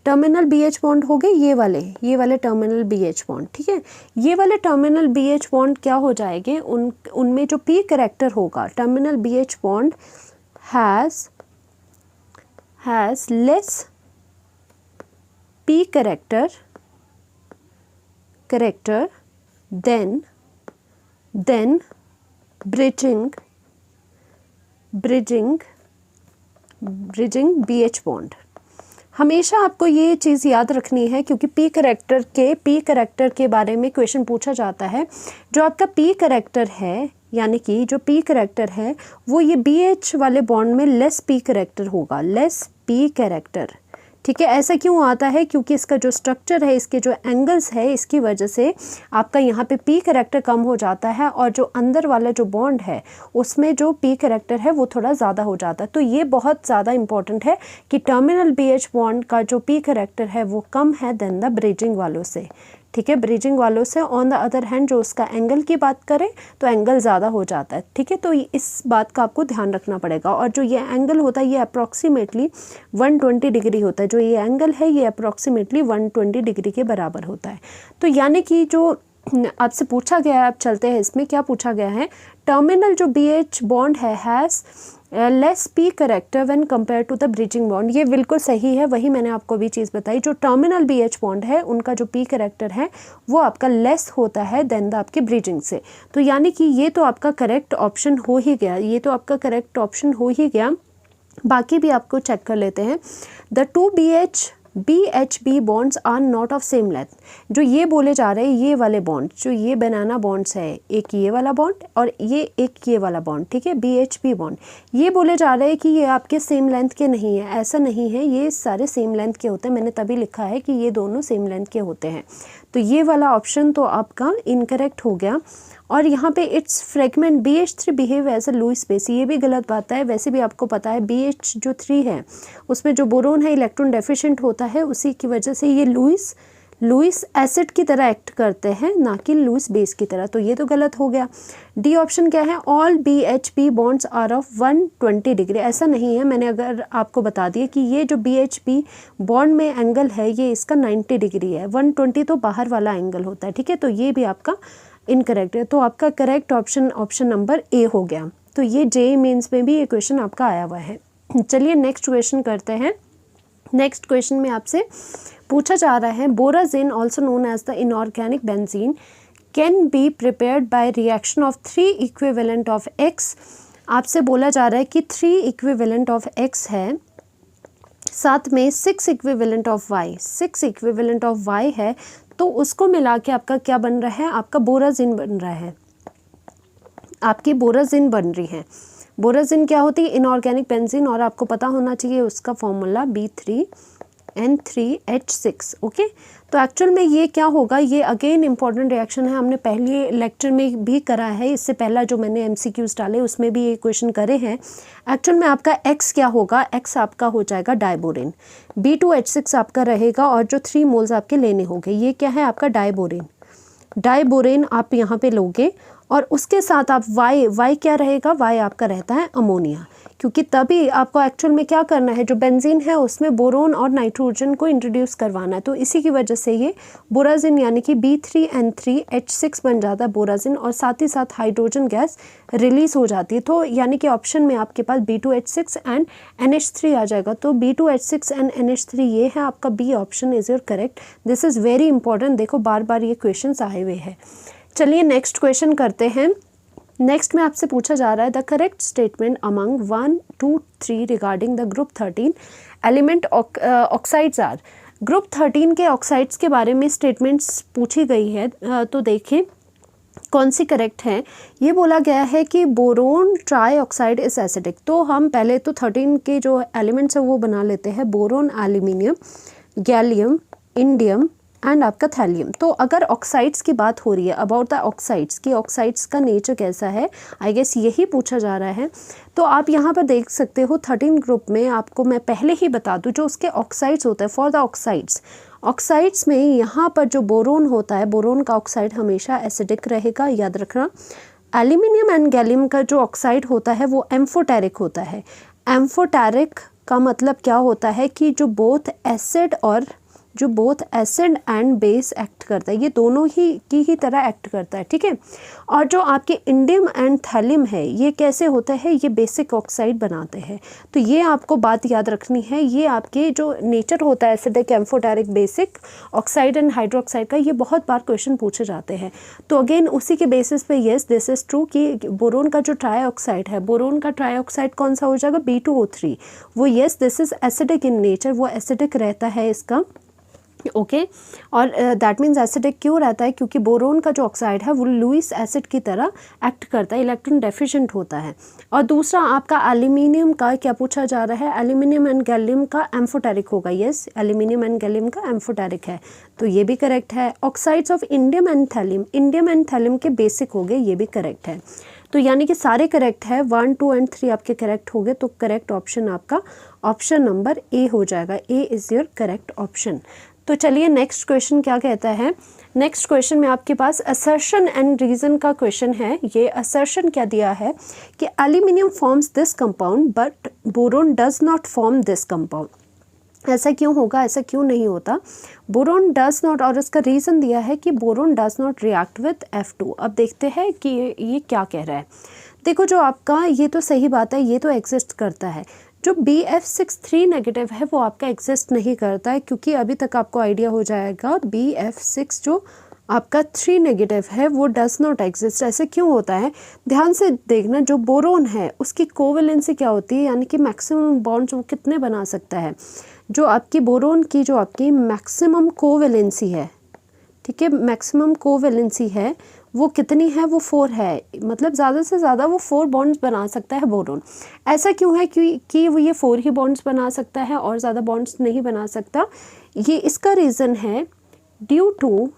टर्मिनल BH बॉन्ड हो गए ये वाले टर्मिनल BH बॉन्ड। ठीक है, ये वाले टर्मिनल BH बॉन्ड क्या हो जाएंगे, उनमें जो P कैरेक्टर होगा, terminal BH bond has less P character than bridging BH bond. हमेशा आपको ये चीज़ याद रखनी है, क्योंकि P कैरेक्टर के बारे में क्वेश्चन पूछा जाता है। जो आपका P कैरेक्टर है, यानी कि जो P कैरेक्टर है वो ये BH वाले बॉन्ड में लेस P कैरेक्टर होगा, लेस P कैरेक्टर। ठीक है, ऐसा क्यों आता है, क्योंकि इसका जो स्ट्रक्चर है, इसके जो एंगल्स है, इसकी वजह से आपका यहाँ पे P कैरेक्टर कम हो जाता है, और जो अंदर वाला जो बॉन्ड है उसमें जो P कैरेक्टर है वो थोड़ा ज़्यादा हो जाता है। तो ये बहुत ज़्यादा इंपॉर्टेंट है कि टर्मिनल BH बॉन्ड का जो P कैरेक्टर है वो कम है देन द ब्रिजिंग वालों से। ठीक है, ब्रिजिंग वालों से ऑन द अदर हैंड जो उसका एंगल की बात करें तो एंगल ज़्यादा हो जाता है। ठीक है, तो इस बात का आपको ध्यान रखना पड़ेगा। और जो ये एंगल होता है ये अप्रॉक्सीमेटली 120 डिग्री होता है, जो ये एंगल है ये अप्रॉक्सीमेटली 120 डिग्री के बराबर होता है। तो यानी कि जो आपसे पूछा गया है, अब चलते हैं इसमें क्या पूछा गया है। टर्मिनल जो BH बॉन्ड है has less P character when compare to the bridging bond. ये बिल्कुल सही है, वही मैंने आपको भी चीज़ बताई। जो टर्मिनल BH बॉन्ड है उनका जो P करेक्टर है वो आपका लेस होता है देन द आपके ब्रिजिंग से। तो यानी कि ये तो आपका करेक्ट ऑप्शन हो ही गया, ये तो आपका करेक्ट ऑप्शन हो ही गया। बाकी भी आपको चेक कर लेते हैं। The 2 BHB bonds are not of same length. जो ये बोले जा रहे हैं ये वाले बॉन्ड, जो ये बनाना बॉन्ड्स है, एक ये वाला बॉन्ड और ये एक ये वाला बॉन्ड, ठीक है, BHB बॉन्ड, ये बोले जा रहे हैं कि ये आपके सेम लेंथ के नहीं है। ऐसा नहीं है, ये सारे सेम लेंथ के होते हैं। मैंने तभी लिखा है कि ये दोनों सेम लेंथ के होते हैं। तो ये वाला ऑप्शन तो आपका इनकरेक्ट हो गया। और यहाँ पे it's fragment BH3 behave as a Lewis base, ये भी गलत बात है। वैसे भी आपको पता है BH जो 3 है उसमें जो बोरोन है इलेक्ट्रॉन डेफिशिएंट होता है, उसी की वजह से ये लुईस एसिड की तरह एक्ट करते हैं, ना कि लुईस बेस की तरह। तो ये तो गलत हो गया। डी ऑप्शन क्या है, all BHB bonds are of 120 degree. ऐसा नहीं है, मैंने अगर आपको बता दिया कि ये जो BHB बॉन्ड में एंगल है ये इसका 90 डिग्री है, 120 तो बाहर वाला एंगल होता है, ठीक है। तो ये भी आपका इनकरेक्ट है। तो आपका करेक्ट ऑप्शन नंबर ए हो गया। तो ये JEE मेंस में भी ये क्वेश्चन आपका आया हुआ है। चलिए नेक्स्ट क्वेश्चन करते हैं। नेक्स्ट क्वेश्चन में आपसे पूछा जा रहा है, borazine also known as the inorganic benzene can be prepared by reaction of 3 equivalent of X। आपसे बोला जा रहा है कि 3 इक्विवेलेंट ऑफ X है, साथ में 6 equivalent of Y, 6 equivalent of Y है, तो उसको मिला के आपका क्या बन रहा है, आपका बोराजिन बन रहा है, आपकी बोराजिन बन रही है। बोराजिन क्या होती है, इनऑर्गेनिक बेंजीन, और आपको पता होना चाहिए उसका फॉर्मूला B3N3H6। ओके, तो एक्चुअल में ये क्या होगा, ये अगेन इंपॉर्टेंट रिएक्शन है, हमने पहले लेक्चर में भी करा है, इससे पहला जो मैंने MCQs डाले उसमें भी ये क्वेश्चन करे हैं। एक्चुअल में आपका X क्या होगा, X आपका हो जाएगा डाइबोरिन, B2H6 आपका रहेगा, और जो 3 मोल्स आपके लेने होंगे, ये क्या है आपका डाइबोरेन आप यहाँ पे लोगे, और उसके साथ आप Y क्या रहेगा, Y आपका रहता है अमोनिया, क्योंकि तभी आपको एक्चुअल में क्या करना है, जो बेंजीन है उसमें बोरोन और नाइट्रोजन को इंट्रोड्यूस करवाना है। तो इसी की वजह से ये बोराजिन यानी कि B3N3H6 बन जाता है बोराजिन, और साथ ही साथ हाइड्रोजन गैस रिलीज हो जाती है। तो यानी कि ऑप्शन में आपके पास B2H6 एंड NH3 आ जाएगा। तो B2H6 एंड NH3 ये है आपका, B option is your correct. This is very important, देखो बार बार ये क्वेश्चन आए हुए हैं। चलिए नेक्स्ट क्वेश्चन करते हैं। नेक्स्ट में आपसे पूछा जा रहा है, the correct statement among 1, 2, 3 regarding the group 13 element oxides are. Group 13 के ऑक्साइड्स के बारे में स्टेटमेंट्स पूछी गई है, तो देखिए कौन सी करेक्ट है। ये बोला गया है कि boron try oxide is acidic. तो हम पहले तो 13 के जो एलिमेंट्स है वो बना लेते हैं, boron, aluminium, gallium, indium and आपका थैलियम। तो अगर ऑक्साइड्स की बात हो रही है, अबाउट द ऑक्साइड्स की, ऑक्साइड्स का नेचर कैसा है, आई गेस यही पूछा जा रहा है। तो आप यहाँ पर देख सकते हो 13 ग्रुप में, आपको मैं पहले ही बता दूँ जो उसके ऑक्साइड्स होते हैं, फॉर द ऑक्साइड्स में यहाँ पर जो बोरोन होता है, बोरोन का ऑक्साइड हमेशा एसिडिक रहेगा, याद रखना। एल्यूमिनियम एंड गैलियम का जो ऑक्साइड होता है वो एम्फोटेरिक होता है। एम्फोटेरिक का मतलब क्या होता है कि जो both acid and base act करता है, ये दोनों ही तरह एक्ट करता है, ठीक है। और जो आपके इंडियम एंड थैलियम है, ये कैसे होता है, ये बेसिक ऑक्साइड बनाते हैं। तो ये आपको बात याद रखनी है, ये आपके जो नेचर होता है acidic, amphoteric, basic oxide and hydroxide का, ये बहुत बार क्वेश्चन पूछे जाते हैं। तो अगेन उसी के बेसिस पे येस दिस इज ट्रू कि बोरोन का जो ट्राई ऑक्साइड है, बोरोन का ट्राई ऑक्साइड कौन सा हो जाएगा, B2O3, वो yes this is acidic in nature, वो एसिडिक रहता है इसका, ओके। और दैट मीन्स एसिडिक क्यों रहता है, क्योंकि बोरोन का जो ऑक्साइड है वो लुईस एसिड की तरह एक्ट करता है, इलेक्ट्रॉन डेफिशिएंट होता है। और दूसरा आपका एल्यूमिनियम का क्या पूछा जा रहा है, एल्यूमिनियम एंड गैलियम का एम्फोटेरिक होगा, यस एल्यूमिनियम एंड गैलियम का एम्फोटेरिक है, तो ये भी करेक्ट है। Oxides of indium and thallium के बेसिक हो गए, ये भी करेक्ट है। तो यानी कि सारे करेक्ट है, 1, 2 एंड 3 आपके करेक्ट हो गए। तो करेक्ट ऑप्शन आपका ऑप्शन नंबर ए हो जाएगा, ए इज़ योर करेक्ट ऑप्शन। तो चलिए नेक्स्ट क्वेश्चन क्या कहता है। नेक्स्ट क्वेश्चन में आपके पास असर्शन एंड रीजन का क्वेश्चन है। ये असर्शन क्या दिया है कि aluminium forms this compound but boron does not form this compound. ऐसा क्यों होगा, ऐसा क्यों नहीं होता? बोरोन डज नॉट, और इसका रीज़न दिया है कि boron does not react with F2। अब देखते हैं कि ये क्या कह रहा है। देखो जो आपका ये तो सही बात है, ये तो एग्जिस्ट करता है। जो BF6 नेगेटिव है वो आपका एग्जिस्ट नहीं करता है, क्योंकि अभी तक आपको आइडिया हो जाएगा BF6 जो आपका 3 नेगेटिव है वो डज नॉट एग्जिस्ट। ऐसे क्यों होता है, ध्यान से देखना। जो बोरोन है उसकी कोवेलेंसी क्या होती है, यानी कि मैक्सिमम बॉन्ड्स वो कितने बना सकता है। जो आपकी बोरोन की जो आपकी मैक्सिमम कोवेलेंसी है, ठीक है, मैक्सिमम कोवेलेंसी है वो कितनी है, वो 4 है। मतलब ज़्यादा से ज़्यादा वो 4 बॉन्ड्स बना सकता है बोरोन। ऐसा क्यों है कि वो ये 4 ही बॉन्ड्स बना सकता है और ज़्यादा बॉन्ड्स नहीं बना सकता? ये इसका रीज़न है due to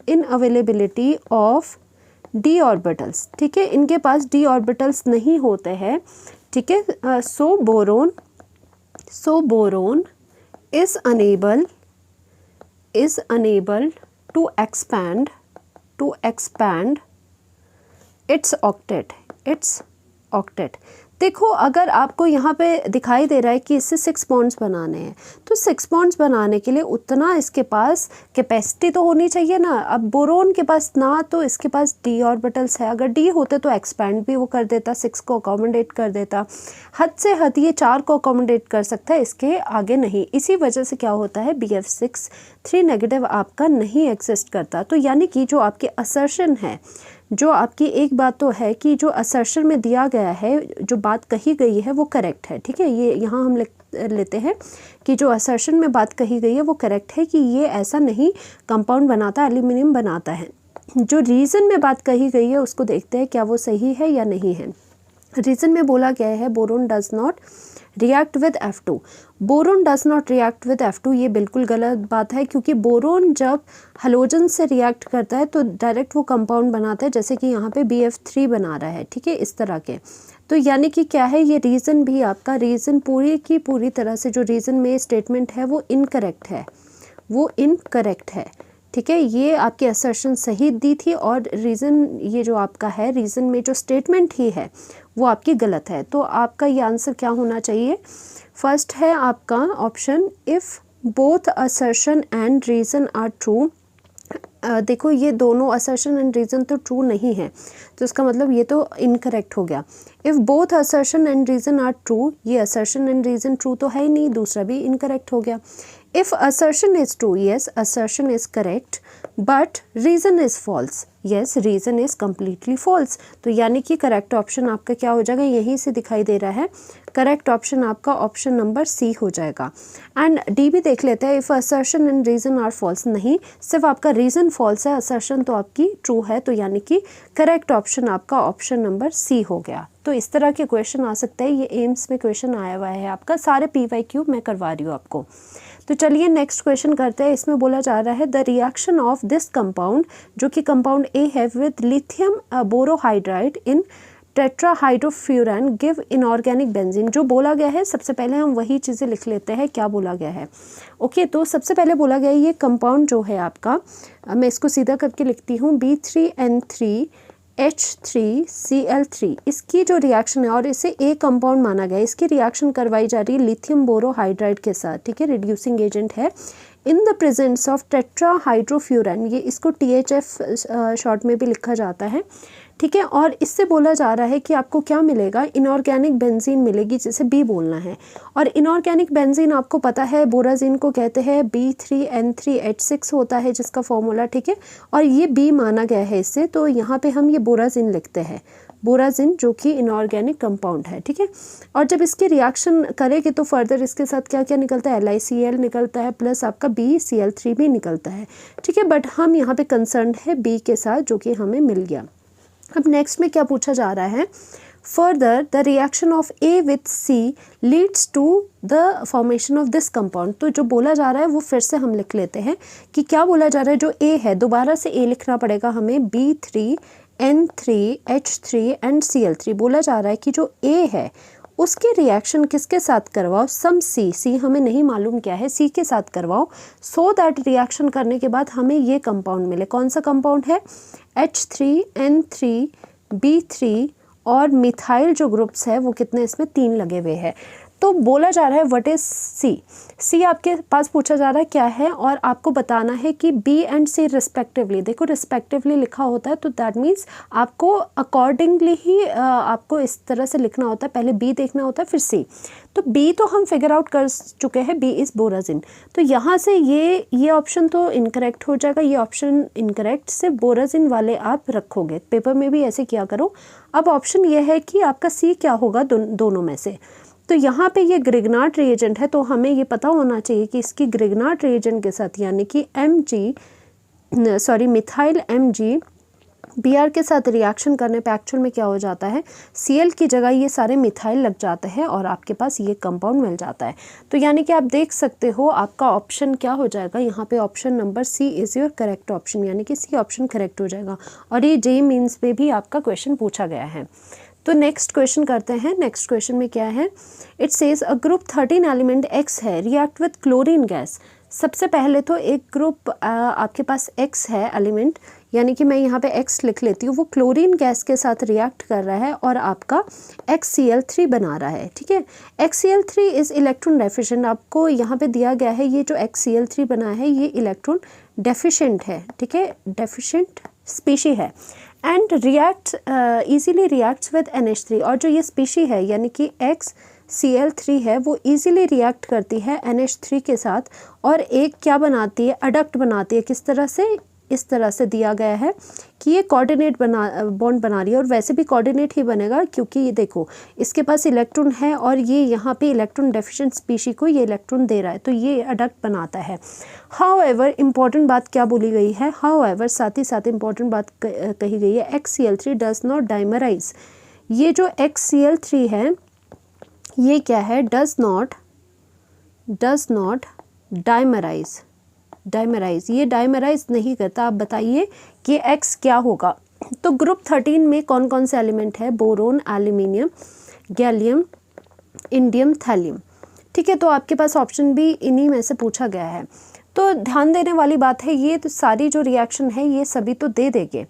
inavailability of D orbitals. ठीक है, इनके पास डी ऑर्बिटल्स नहीं होते हैं। ठीक है, सो boron is unable to expand its octet। देखो अगर आपको यहाँ पे दिखाई दे रहा है कि इससे 6 बॉन्ड्स बनाने हैं, तो 6 बॉन्ड्स बनाने के लिए उतना इसके पास कैपेसिटी तो होनी चाहिए ना। अब बोरोन के पास ना तो इसके पास डी ऑर्बिटल्स है, अगर डी होते तो एक्सपैंड भी वो कर देता, 6 को अकोमोडेट कर देता। हद से हद ये 4 को अकोमोडेट कर सकता है, इसके आगे नहीं। इसी वजह से क्या होता है, BF6 3 नेगेटिव आपका नहीं एग्जिस्ट करता। तो यानी कि जो आपके असर्शन है, जो आपकी एक बात तो है कि जो असर्शन में दिया गया है, जो बात कही गई है वो करेक्ट है। ठीक है, ये यहाँ हम लेते हैं कि जो असर्शन में बात कही गई है वो करेक्ट है कि ये ऐसा नहीं कंपाउंड बनाता, एल्यूमिनियम बनाता है। जो रीज़न में बात कही गई है उसको देखते हैं क्या वो सही है या नहीं है। रीज़न में बोला गया है boron does not react with F2। Boron does not react with F2 ये बिल्कुल गलत बात है, क्योंकि बोरोन जब हेलोजन से रिएक्ट करता है तो डायरेक्ट वो कंपाउंड बनाता है, जैसे कि यहाँ पे BF3 बना रहा है। ठीक है, इस तरह के। तो यानी कि क्या है, ये रीज़न भी आपका रीज़न पूरी की पूरी तरह से जो रीज़न में स्टेटमेंट है वो इनकरेक्ट है। ठीक है, ये आपकी असर्शन सही दी थी और रीज़न ये जो आपका है, रीज़न में जो स्टेटमेंट ही है वो आपकी गलत है। तो आपका ये आंसर क्या होना चाहिए? फर्स्ट है आपका option, if both assertion and reason are true. देखो ये दोनों असर्शन एंड रीज़न तो ट्रू नहीं है, तो इसका मतलब ये तो इनकरेक्ट हो गया। If both assertion and reason are true, ये असर्शन एंड रीज़न ट्रू तो है ही नहीं, दूसरा भी इनकरेक्ट हो गया। If assertion is true, yes assertion is correct, but reason is false, yes reason is completely false. तो यानी कि करेक्ट ऑप्शन आपका क्या हो जाएगा, यहीं से दिखाई दे रहा है, करेक्ट ऑप्शन आपका ऑप्शन नंबर सी हो जाएगा। एंड डी भी देख लेते हैं, if assertion and reason are false, नहीं सिर्फ आपका रीज़न फॉल्स है, असर्शन तो आपकी ट्रू है, तो यानी कि करेक्ट ऑप्शन आपका ऑप्शन नंबर सी हो गया। तो इस तरह के क्वेश्चन आ सकते हैं, ये एम्स में क्वेश्चन आया हुआ है आपका, सारे PYQ मैं करवा रही हूँ आपको। तो चलिए नेक्स्ट क्वेश्चन करते हैं। इसमें बोला जा रहा है the reaction of this compound, जो कि कंपाउंड ए है, with lithium borohydride in tetrahydrofuran give inorganic benzene. जो बोला गया है सबसे पहले हम वही चीज़ें लिख लेते हैं, क्या बोला गया है। ओके, तो सबसे पहले बोला गया है ये कंपाउंड जो है आपका, मैं इसको सीधा करके लिखती हूँ, B3N3H3Cl3, इसकी जो रिएक्शन है, और इसे ए कंपाउंड माना गया है, इसकी रिएक्शन करवाई जा रही है लिथियम बोरोहाइड्राइड के साथ। ठीक है, रिड्यूसिंग एजेंट है इन द प्रेजेंस ऑफ टेट्राहाइड्रोफ्यूरन, ये इसको THF शॉर्ट में भी लिखा जाता है। ठीक है, और इससे बोला जा रहा है कि आपको क्या मिलेगा, इनऑर्गेनिक बेंजीन मिलेगी, जिसे बी बोलना है। और इनऑर्गेनिक बेंजीन आपको पता है बोराजीन को कहते हैं, B3N3H6 होता है जिसका फॉर्मूला। ठीक है, और ये बी माना गया है इससे, तो यहाँ पे हम ये बोराजीन लिखते हैं, बोराजीन जो कि इनऑर्गेनिक कंपाउंड है। ठीक है, और जब इसकी रिएक्शन करेंगे तो फर्दर इसके साथ क्या क्या निकलता है, LiCl निकलता है, प्लस आपका BCl3 भी निकलता है। ठीक है, बट हम यहाँ पे कंसर्न है बी के साथ, जो कि हमें मिल गया। अब नेक्स्ट में क्या पूछा जा रहा है, further the reaction of A with C leads to the formation of this compound. तो जो बोला जा रहा है वो फिर से हम लिख लेते हैं कि क्या बोला जा रहा है। जो ए है, दोबारा से ए लिखना पड़ेगा हमें, B3N3H3 एंड Cl3। बोला जा रहा है कि जो ए है उसकी रिएक्शन किसके साथ करवाओ, सम सी हमें नहीं मालूम क्या है, सी के साथ करवाओ, सो दैट रिएक्शन करने के बाद हमें ये कंपाउंड मिले। कौन सा कंपाउंड है, H3N3B3 और मिथाइल जो ग्रुप्स है वो कितने, इसमें 3 लगे हुए हैं। तो बोला जा रहा है व्हाट इज सी आपके पास पूछा जा रहा है क्या है, और आपको बताना है कि बी एंड सी रिस्पेक्टिवली। देखो रिस्पेक्टिवली लिखा होता है तो दैट मीन्स आपको अकॉर्डिंगली ही आपको इस तरह से लिखना होता है, पहले बी देखना होता है फिर सी। तो बी तो हम फिगर आउट कर चुके हैं, बी इज़ बोराजिन। तो यहाँ से ये ऑप्शन तो इनकरेक्ट हो जाएगा, ये ऑप्शन इनकरेक्ट, सिर्फ बोराजिन वाले आप रखोगे, पेपर में भी ऐसे किया करो। अब ऑप्शन ये है कि आपका सी क्या होगा दोनों में से। तो यहाँ पे ये ग्रिग्नार्ड रिएजेंट है, तो हमें ये पता होना चाहिए कि इसकी ग्रिग्नार्ड रिएजेंट के साथ यानी कि मिथाइल Mg Br के साथ रिएक्शन करने पे एक्चुअल में क्या हो जाता है, Cl की जगह ये सारे मिथाइल लग जाते हैं और आपके पास ये कंपाउंड मिल जाता है। तो यानी कि आप देख सकते हो आपका ऑप्शन क्या हो जाएगा, यहाँ पे option number C is your correct option, यानी कि सी ऑप्शन करेक्ट हो जाएगा। और ये JEE मेंस पे भी आपका क्वेश्चन पूछा गया है। तो नेक्स्ट क्वेश्चन करते हैं। नेक्स्ट क्वेश्चन में क्या है, it says a group 13 element X है रिएक्ट विथ क्लोरीन गैस। सबसे पहले तो एक ग्रुप आपके पास X है एलिमेंट, यानी कि मैं यहाँ पे X लिख लेती हूँ, वो क्लोरीन गैस के साथ रिएक्ट कर रहा है और आपका XCl3 बना रहा है। ठीक है, XCl3 इज़ इलेक्ट्रॉन डेफिशिएंट। आपको यहाँ पे दिया गया है ये जो XCl3 बना है ये इलेक्ट्रॉन डेफिशिएंट है। ठीक है, डेफिशिएंट स्पीशी है and react easily reacts with NH3। और जो ये स्पीशी है यानी कि XCl3 है वो ईजीली रिएक्ट करती है NH3 के साथ और एक क्या बनाती है, अडक्ट बनाती है। किस तरह से, इस तरह से दिया गया है कि ये कोऑर्डिनेट बॉन्ड बना रही है, और वैसे भी कोऑर्डिनेट ही बनेगा क्योंकि ये देखो इसके पास इलेक्ट्रॉन है और ये यहाँ पे इलेक्ट्रॉन डेफिशिएंट स्पीशी को ये इलेक्ट्रॉन दे रहा है, तो ये अडक्ट बनाता है। हाउएवर इम्पॉर्टेंट बात क्या बोली गई है, हाउएवर साथ ही साथ इम्पॉर्टेंट बात कही गई है, XCl3 डज नॉट डाइमराइज। ये जो XCl3 है ये क्या है, डज नॉट डाइमराइज। ये डाइमराइज नहीं करता। आप बताइए कि X क्या होगा। तो ग्रुप 13 में कौन कौन से एलिमेंट है, boron, aluminium, gallium, indium, thallium. ठीक है, तो आपके पास ऑप्शन भी इन्हीं में से पूछा गया है। तो ध्यान देने वाली बात है, ये तो सारी जो रिएक्शन है ये सभी तो दे देंगे,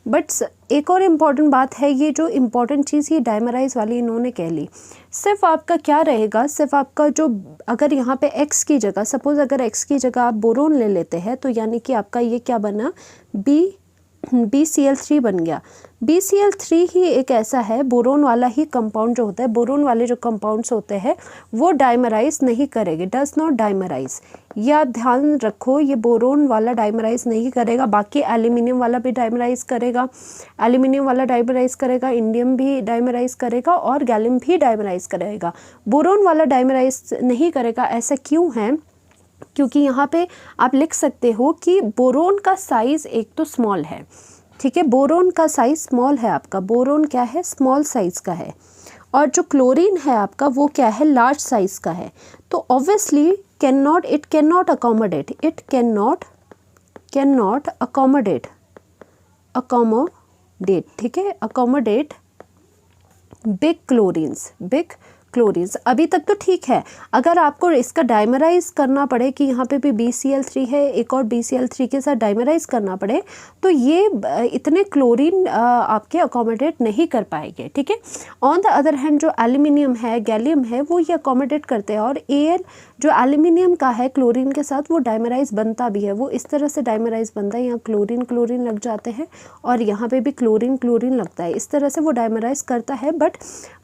बट एक और इम्पॉर्टेंट बात है, ये जो इम्पॉर्टेंट चीज़ ये डाइमराइज वाली इन्होंने कह ली। सिर्फ आपका क्या रहेगा, सिर्फ आपका जो अगर यहाँ पे X की जगह, सपोज़ अगर X की जगह आप बोरोन ले लेते हैं तो यानी कि आपका ये क्या बना, BCl3 बन गया। BCl3 ही एक ऐसा है, बोरोन वाला ही कंपाउंड जो होता है, बोरोन वाले जो कंपाउंड्स होते हैं वो डाइमराइज नहीं करेंगे, डज नॉट डाइमराइज। या ध्यान रखो ये बोरोन वाला डाइमराइज नहीं करेगा, बाकी एल्यूमिनियम वाला भी डाइमराइज करेगा, इंडियम भी डाइमराइज करेगा और गैलियम भी डाइमराइज करेगा। बोरोन वाला डाइमराइज नहीं करेगा, ऐसा क्यों है, क्योंकि यहाँ पे आप लिख सकते हो कि बोरोन का साइज़ एक तो स्मॉल है। ठीक है, बोरोन का साइज़ स्मॉल है आपका, बोरोन क्या है, स्मॉल साइज़ का है, और जो क्लोरीन है आपका वो क्या है, लार्ज साइज़ का है। तो obviously it can not accommodate, ठीक है, अकोमोडेट बिग क्लोरीन्स। अभी तक तो ठीक है। अगर आपको इसका डाइमराइज करना पड़े कि यहाँ पे भी BCl3 है, एक और BCl3 के साथ डाइमराइज करना पड़े, तो ये इतने क्लोरीन आपके अकोमोडेट नहीं कर पाएंगे। ठीक है, ऑन द अदर हैंड जो एल्यूमिनियम है, गैलियम है, वो ये अकोमोडेट करते हैं, और Al जो एल्यूमिनियम का है क्लोरीन के साथ वो डाइमराइज बनता भी है, वो इस तरह से डाइमराइज बनता है, यहाँ क्लोरीन लग जाते हैं और यहाँ पे भी क्लोरीन लगता है, इस तरह से वो डाइमराइज करता है। बट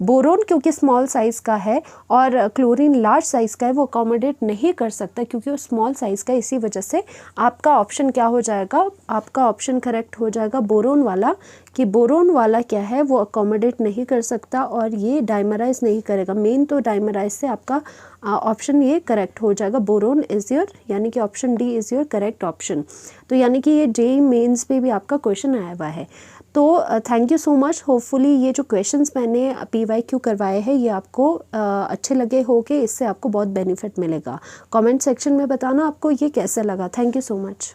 बोरोन क्योंकि स्मॉल साइज़ का है और क्लोरीन लार्ज साइज़ का है, वो अकोमोडेट नहीं कर सकता क्योंकि वो स्मॉल साइज़ का। इसी वजह से आपका ऑप्शन क्या हो जाएगा, आपका ऑप्शन करेक्ट हो जाएगा बोरोन वाला, कि बोरोन वाला क्या है, वो अकोमोडेट नहीं कर सकता और ये डाइमराइज नहीं करेगा। मेन तो डाइमराइज से आपका ऑप्शन ये करेक्ट हो जाएगा, बोरोन इज़ योर, यानी कि option D is your correct option. तो यानी कि ये JEE मेंस पे भी आपका क्वेश्चन आया हुआ है। तो thank you so much. Hopefully ये जो क्वेश्चंस मैंने PYQ करवाए हैं ये आपको अच्छे लगे होंगे, इससे आपको बहुत बेनिफिट मिलेगा। कमेंट सेक्शन में बताना आपको ये कैसा लगा। Thank you so much.